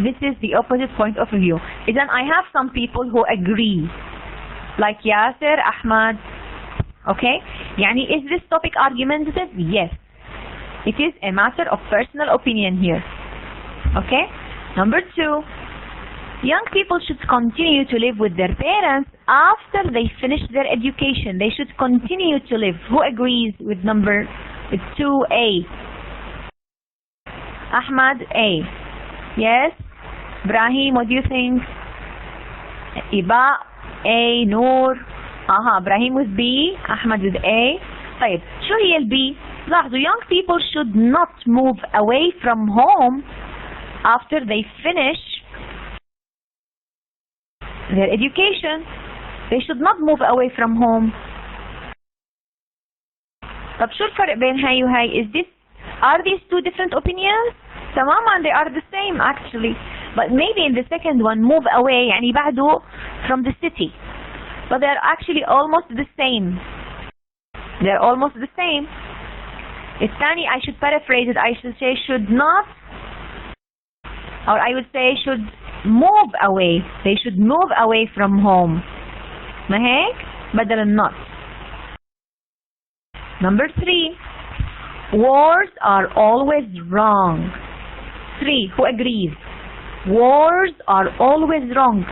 This is the opposite point of view. Then I have some people who agree. like Yasser, Ahmad. Okay, يعني is this topic argumentative? Yes, it is a matter of personal opinion here. Okay, number 2, young people should continue to live with their parents after they finish their education. They should continue to live. Who agrees with number 2A? Ahmad, A. Yes. Ibrahim, what do you think? Iba, A. Noor. Ibrahim with B, Ahmad with A. طيب شو هي ال B؟ لاحظوا, young people should not move away from home after they finish their education. They should not move away from home. طب شو الفرق بين هاي وهاي؟ Are these two different opinions? تماما, they are the same actually. But maybe in the second one, move away يعني بعده from the city. But they are actually almost the same. They are almost the same. الثاني, I should paraphrase it. I should say should not, or I would say should move away. They should move away from home. ما هيك؟ بدل not. Number 3, wars are always wrong. 3, who agrees? Wars are always wrong.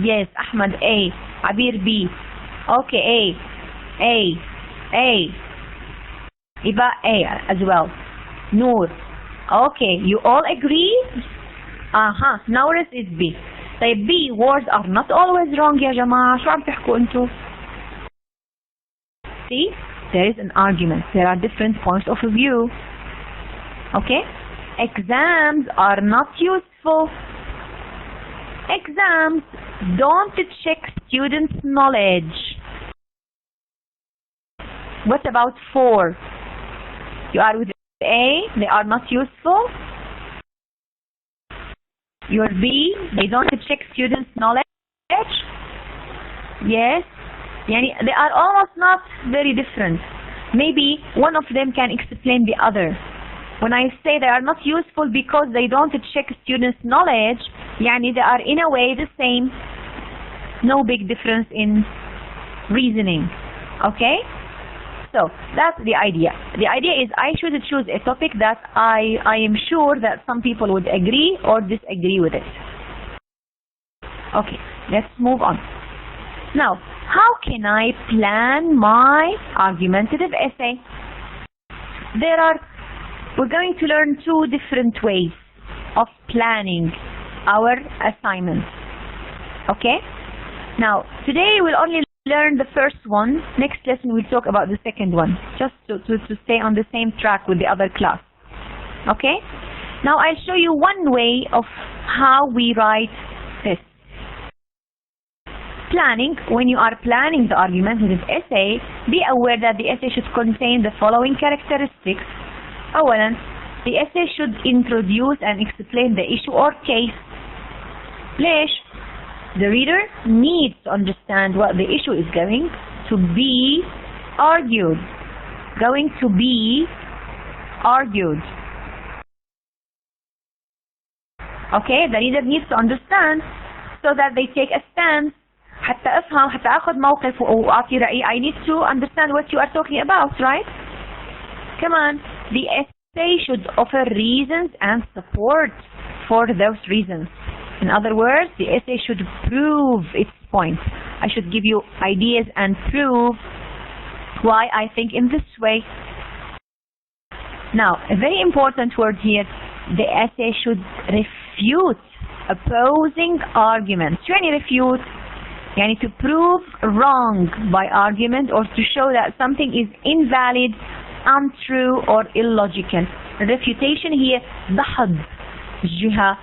Yes, Ahmad, A. Abir, B. Okay, A. Iba, A as well. Noor. Okay, you all agree? Now rest is B. طيب B, wars are not always wrong يا جماعة. شو عم تحكوا انتو؟ See, there is an argument. There are different points of view. Okay? Exams are not useful. Exams don't check students' knowledge. What about 4? You are with A, they are not useful. Your B, they don't check students' knowledge. Yes. Yani they are almost not very different. Maybe one of them can explain the other. When I say they are not useful because they don't check students' knowledge, yani they are in a way the same. No big difference in reasoning. Okay? So that's the idea. The idea is I should choose a topic that I am sure that some people would agree or disagree with it. Okay, let's move on. Now, how can I plan my argumentative essay? We're going to learn 2 different ways of planning our assignments. Okay? Now, today we'll only learn the first one. Next lesson we'll talk about the second one, just to stay on the same track with the other class. Okay? Now I'll show you one way of how we write this. Planning, when you are planning the argumentative essay, be aware that the essay should contain the following characteristics. أولا, the essay should introduce and explain the issue or case. ليش? The reader needs to understand what the issue is going to be argued. Going to be argued. Okay, the reader needs to understand so that they take a stance. حتى أفهم، حتى أخذ موقف وأعطي رأيي. I need to understand what you are talking about, right? كمان, the essay should offer reasons and support for those reasons. In other words, the essay should prove its point. I should give you ideas and prove why I think in this way. Now, a very important word here, the essay should refute opposing arguments. شو يعني refute? يعني to prove wrong by argument or to show that something is invalid, untrue or illogical. Refutation هي دحض الجهة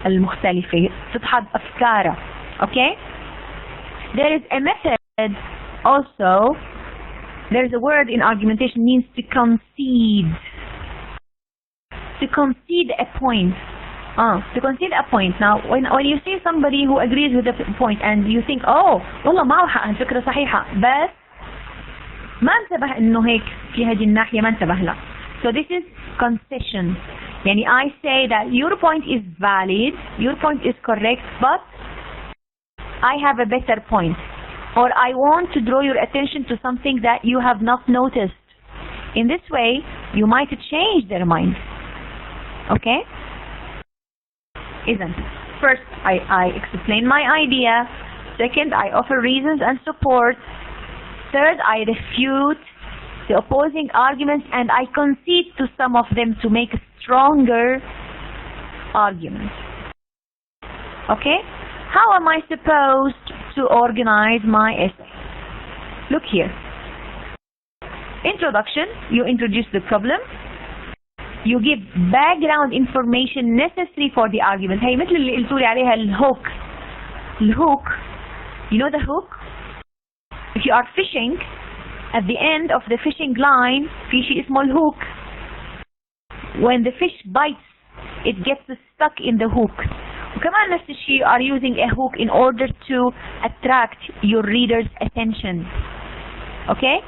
المختلفة، تدحض أفكارها. Okay? There is a method also. There is a word in argumentation means to concede. To concede a point. To concede a point. Now, when you see somebody who agrees with the point and you think, oh, والله معه حق، الفكرة صحيحة، بس ما انتبه إنه هيك في هذه الناحية، ما انتبه له. So this is concession. يعني I say that your point is valid, your point is correct, but I have a better point, or I want to draw your attention to something that you have not noticed. In this way, you might change their mind. Okay? Isn't. First, I explain my idea. Second, I offer reasons and support. Third, I refute the opposing arguments and I concede to some of them to make stronger arguments. Okay? How am I supposed to organize my essay? Look here. Introduction, you introduce the problem. You give background information necessary for the argument. هي مثل اللي قلتوا لي عليها الهوك. الهوك. You know the hook? If you are fishing, at the end of the fishing line, في شيء اسمه الهوك. When the fish bites, it gets stuck in the hook. وكمان نفس الشيء, you are using a hook in order to attract your reader's attention. Okay?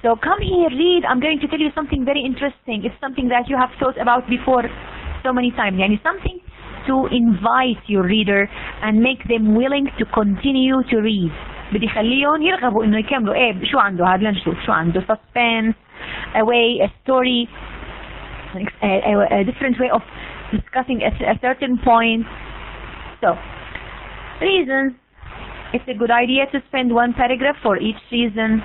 So come here, read. I'm going to tell you something very interesting. It's something that you have thought about before so many times. يعني something to invite your reader and make them willing to continue to read. بدي خليهم يرغبوا إنه يكملوا. إيه شو عنده هذا لنشوف شو عنده. Suspense, a way, a story, a different way of discussing a certain point. So, reasons. It's a good idea to spend one paragraph for each reason.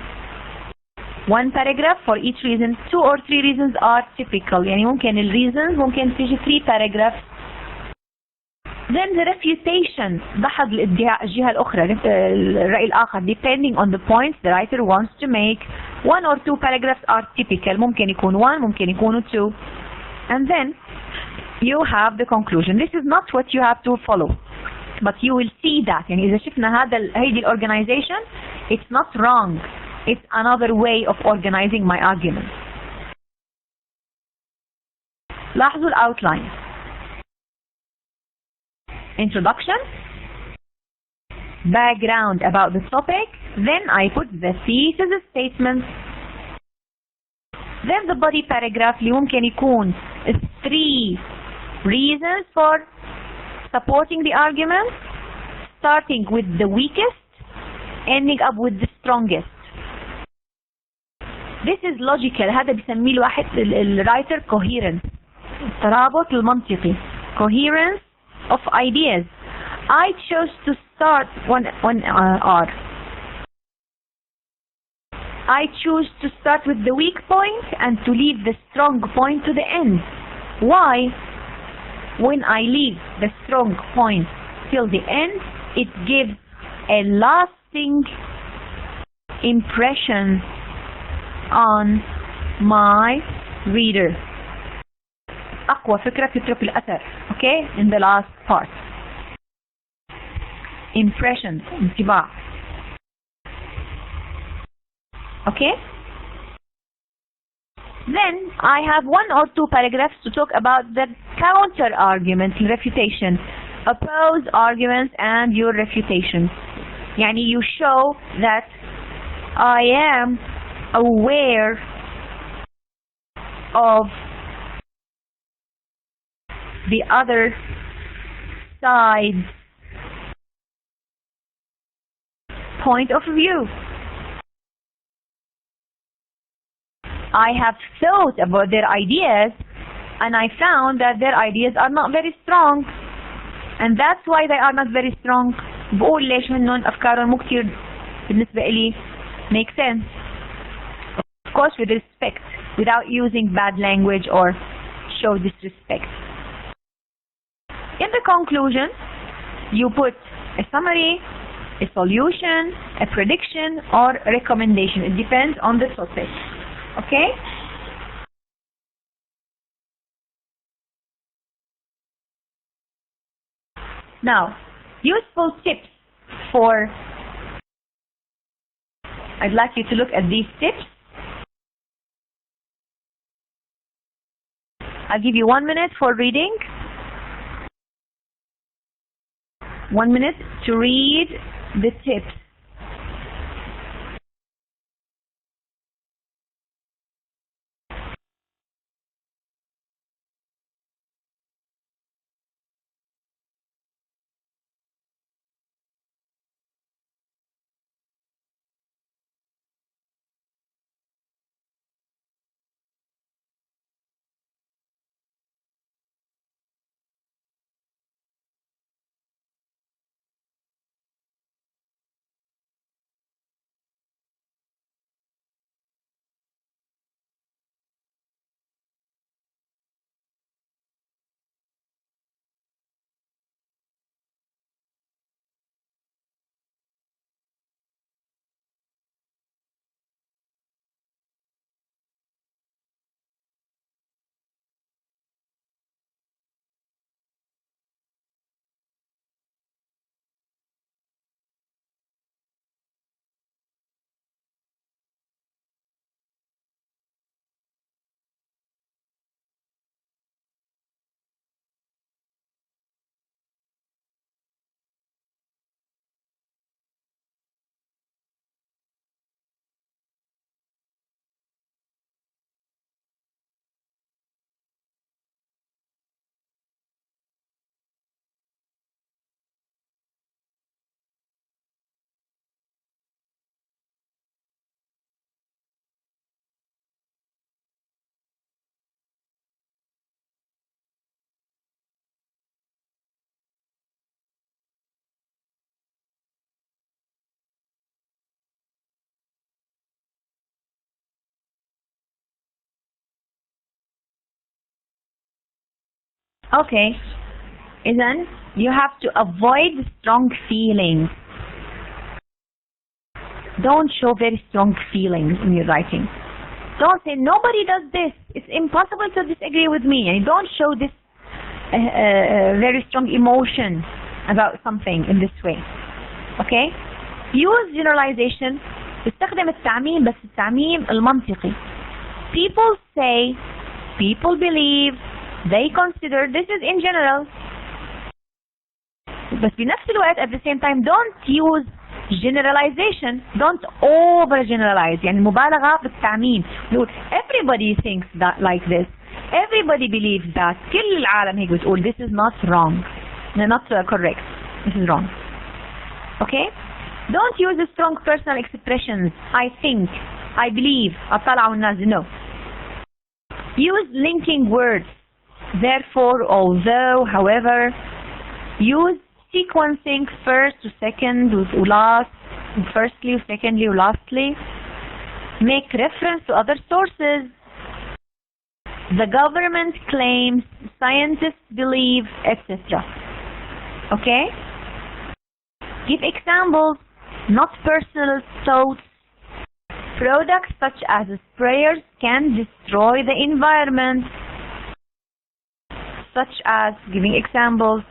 One paragraph for each reason. 2 or 3 reasons are typical. يعني ممكن الreasons ممكن تيجي 3 paragraphs. Then the refutation. دحض الادعاء الجهة الأخرى الرأي الآخر. Depending on the points the writer wants to make. 1 or 2 paragraphs are typical. ممكن يكون 1 ممكن يكونوا 2. And then you have the conclusion. This is not what you have to follow. But you will see that. يعني إذا شفنا هيدي organization, it's not wrong. It's another way of organizing my argument. لاحظوا outline. Introduction. Background about the topic. Then I put the thesis statement. Then the body paragraph اللي ممكن يكون 3 reasons for supporting the argument, starting with the weakest, ending up with the strongest. This is logical. هذا بيسميه الواحد الرايتر coherence. الترابط المنطقي. Coherence of ideas. I chose to start one R. I choose to start with the weak point and to leave the strong point to the end. Why? When I leave the strong point till the end, it gives a lasting impression on my reader. أقوى فكرة تترك الأثر. Okay? In the last part. Impression. انطباع. Okay? Then I have 1 or 2 paragraphs to talk about the counter argument, refutation, opposed arguments and your refutation. يعني you show that I am aware of the other side's point of view. I have thought about their ideas and I found that their ideas are not very strong, and that's why they are not very strong. بقول ليش هنن أفكارهم مو كتير بالنسبة إلي make sense. Of course with respect, without using bad language or show disrespect. In the conclusion, you put a summary, a solution, a prediction, or a recommendation. It depends on the topic. Okay? Now, useful tips for... I'd like you to look at these tips. I'll give you 1 minute for reading. 1 minute to read the tips. Okay. Then you have to avoid strong feelings. Don't show very strong feelings in your writing. Don't say nobody does this. It's impossible to disagree with me. And don't show this very strong emotion about something in this way. Okay? Use generalization. استخدم التعميم بس التعميم المنطقي. People say, people believe, they consider, this is in general. بس بنفس الوقت at the same time don't use generalization. Don't over generalize. يعني مبالغة في التعميم. Everybody thinks that like this. Everybody believes that. كل العالم هيك بتقول this is not wrong. No, not correct. This is wrong. Okay? Don't use strong personal expressions. I think, I believe, أطلع الناس. No. Use linking words. Therefore, although, however. Use sequencing first to second to last, firstly, secondly, lastly. Make reference to other sources. The government claims, scientists believe, etc. Okay? Give examples, not personal thoughts. Products such as sprayers can destroy the environment. Such as, giving examples.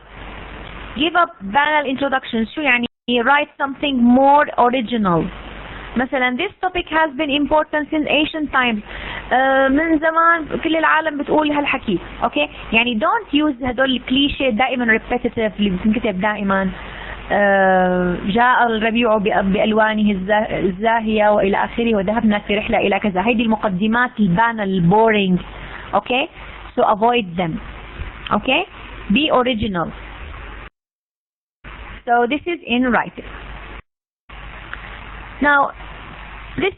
Give a banal introduction. شو يعني? Write something more original. مثلا this topic has been important since ancient times. من زمان كل العالم بتقول هالحكي. Okay? يعني don't use هدول الكليشيه دائما repetitive اللي بتنكتب دائما. جاء الربيع بألوانه الزاهية وإلى آخره وذهبنا في رحلة إلى كذا. هيدي المقدمات البانة البورينج. Okay? So avoid them. Okay? Be original. So this is in writing. Now, this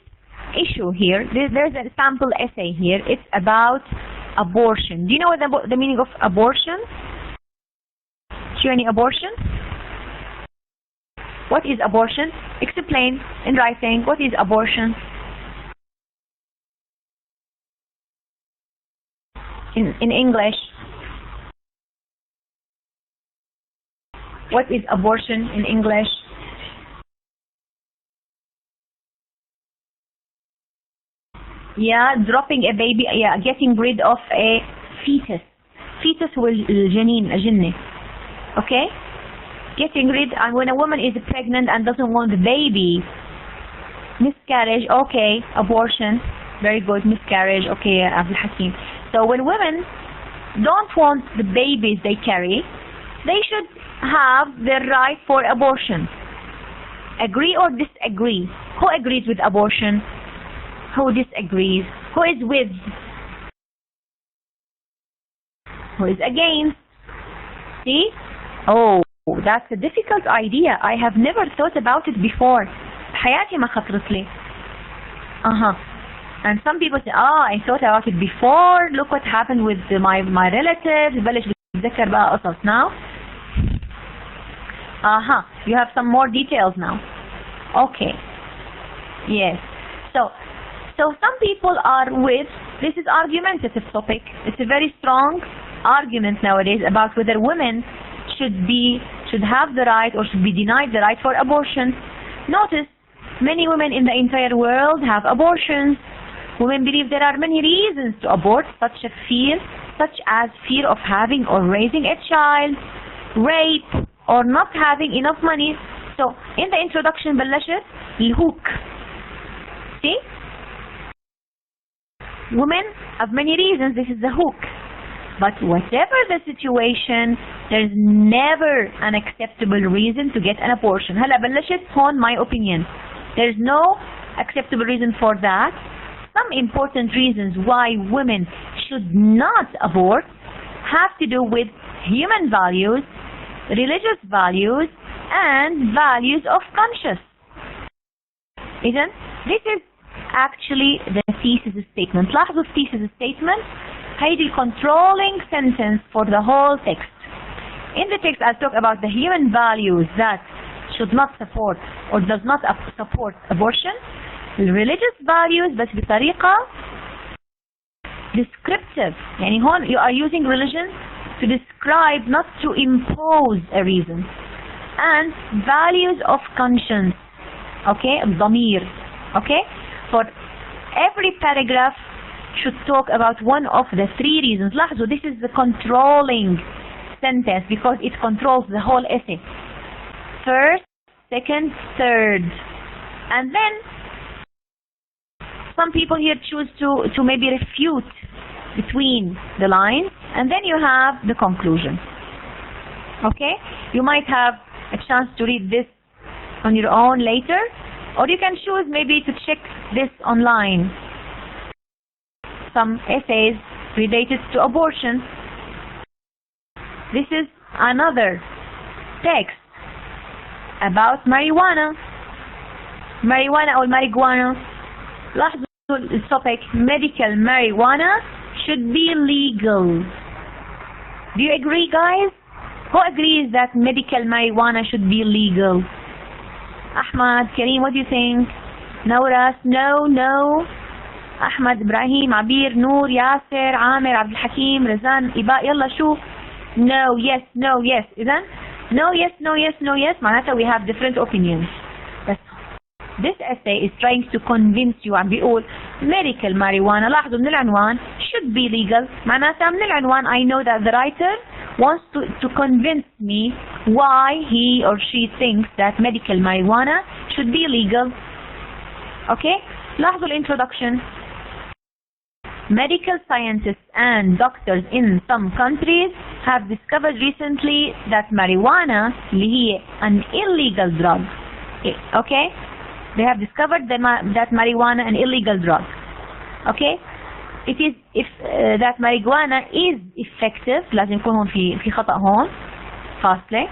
issue here, there's a sample essay here. It's about abortion. Do you know the meaning of abortion? شو يعني abortion? What is abortion? Explain in writing. What is abortion? In English. What is abortion in English? Yeah, dropping a baby. Yeah, getting rid of a fetus. Fetus هو الجنين الجنة. Okay? Getting rid, and when a woman is pregnant and doesn't want the baby, miscarriage. Okay, abortion. Very good. Miscarriage. Okay, Abdul Hakim. So when women don't want the babies they carry, they should have the right for abortion. Agree or disagree? Who agrees with abortion? Who disagrees? Who is with? Who is against? See? Oh, that's a difficult idea. I have never thought about it before. حياتي ما خطرت لي. And some people say, I thought about it before. Look what happened with my relatives. بلش بتذكر بقى قصص now. You have some more details now. Okay. Yes. So some people are with, this is argumentative topic. It's a very strong argument nowadays about whether women should have the right or should be denied the right for abortion. Notice, many women in the entire world have abortions. Women believe there are many reasons to abort, such as fear of having or raising a child, rape, or not having enough money. So in the introduction بلشت الهوك. See? Women have many reasons. This is the hook. But whatever the situation, there's never an acceptable reason to get an abortion. هلا بلشت هون my opinion. There's no acceptable reason for that. Some important reasons why women should not abort have to do with human values, religious values, and values of conscience. Isn't this is actually the thesis statement. لاحظوا thesis statement. هيدي controlling sentence for the whole text. In the text, I'll talk about the human values that should not support or does not support abortion. Religious values بس بطريقة descriptive. يعني هون you are using religion to describe, not to impose a reason. And values of conscience. Okay, ضمير. Okay, for every paragraph should talk about one of the three reasons. لاحظوا, this is the controlling sentence because it controls the whole essay. First, second, third. And then some people here choose to maybe refute between the lines, and then you have the conclusion. Okay, you might have a chance to read this on your own later, or you can choose maybe to check this online. Some essays related to abortion. This is another text about marijuana. Marijuana or marijuana. لاحظوا الtopic, medical marijuana should be legal. Do you agree, guys? Who agrees that medical marijuana should be legal? Ahmad, Kareem, what do you think? Nauras, no. Ahmad, Ibrahim, Abir, Noor, Yasser, Amir, Abdul Hakim, Razan, Iba, يلا شوف. No, yes, no, yes. إذن no, yes, no, yes, no, yes. معناتها we have different opinions. But this essay is trying to convince you عم بيقول medical marijuana. لاحظوا من العنوان should be legal. معناتها من العنوان I know that the writer wants to convince me why he or she thinks that medical marijuana should be legal. Okay? لاحظوا الانtroduction. Medical scientists and doctors in some countries have discovered recently that marijuana اللي هي an illegal drug. Okay? They have discovered that marijuana an illegal drug. Okay? It is that marijuana is effective. لازم يكون هون في خطأ هون. فاصلة.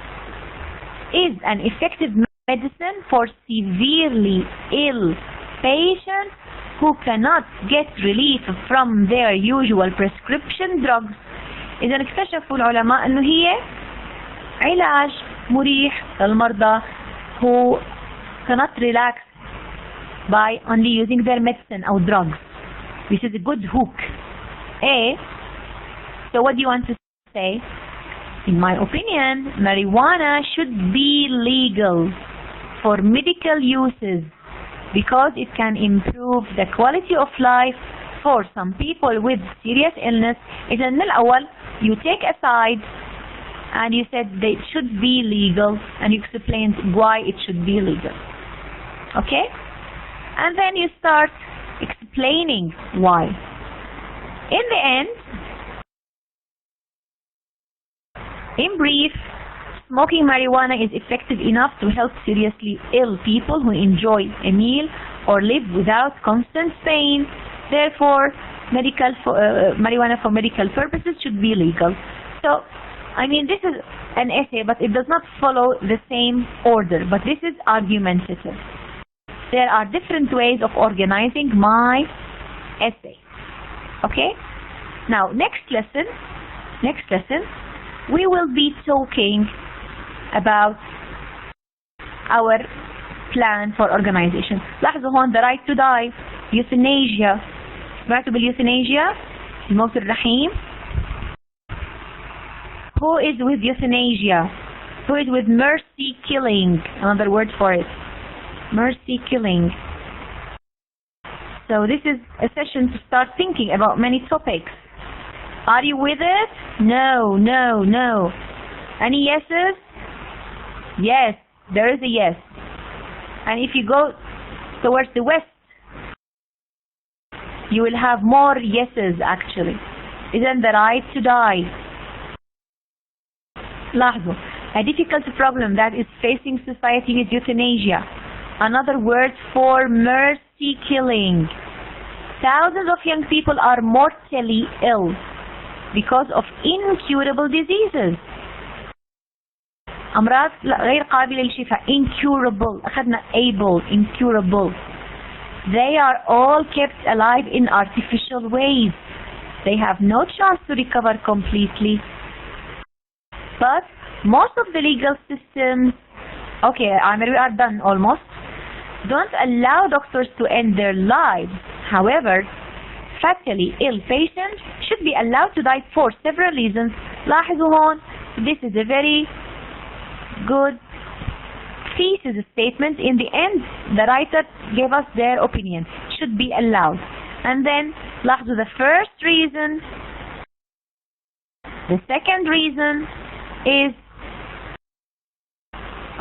Is an effective medicine for severely ill patients who cannot get relief from their usual prescription drugs. إذا اكتشفوا العلماء أنه هي علاج مريح للمرضى who cannot relax by only using their medicine or drugs. This is a good hook. So what do you want to say? In my opinion, marijuana should be legal for medical uses because it can improve the quality of life for some people with serious illness. إذا من الأول you take a side and you said that it should be legal and you explained why it should be legal. Okay? And then you start explaining why. In the end, in brief, smoking marijuana is effective enough to help seriously ill people who enjoy a meal or live without constant pain. Therefore, marijuana for medical purposes should be legal. So, I mean, this is an essay, but it does not follow the same order. But this is argumentative. There are different ways of organizing my essay. Okay? Now, next lesson, we will be talking about our plan for organization. لاحظوا هون the right to die, euthanasia. سمعتوا بالeuthanasia؟ الموت الرحيم. Who is with euthanasia? Who is with mercy killing? Another word for it. Mercy killing. So this is a session to start thinking about many topics. Are you with it? No. Any yeses? Yes, there is a yes. And if you go towards the west, you will have more yeses actually. Isn't the right to die? لاحظوا, a difficult problem that is facing society is euthanasia. Another word for mercy killing. Thousands of young people are mortally ill because of incurable diseases. أمراض غير قابلة للشفاء. Incurable. أخذنا able. Incurable. They are all kept alive in artificial ways. They have no chance to recover completely. But most of the legal systems, okay, we are done almost, don't allow doctors to end their lives. However, fatally ill patient should be allowed to die for several reasons. لاحظوا هون, this is a very good thesis statement. In the end, the writer gave us their opinion. Should be allowed. And then, لاحظوا the first reason. The second reason is,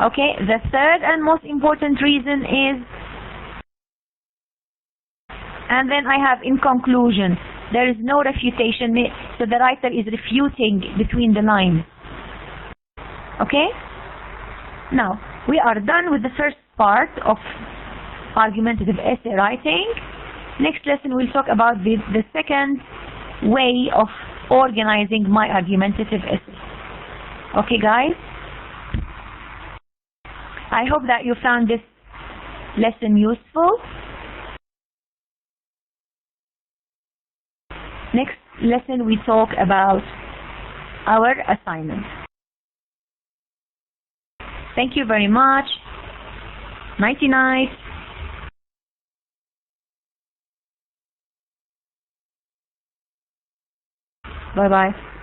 okay, the third and most important reason is, and then I have in conclusion, there is no refutation, so the writer is refuting between the lines. Okay? Now, we are done with the first part of argumentative essay writing. Next lesson we'll talk about the second way of organizing my argumentative essay. Okay guys? I hope that you found this lesson useful. Next lesson we talk about our assignment. Thank you very much. Nighty night. Bye bye.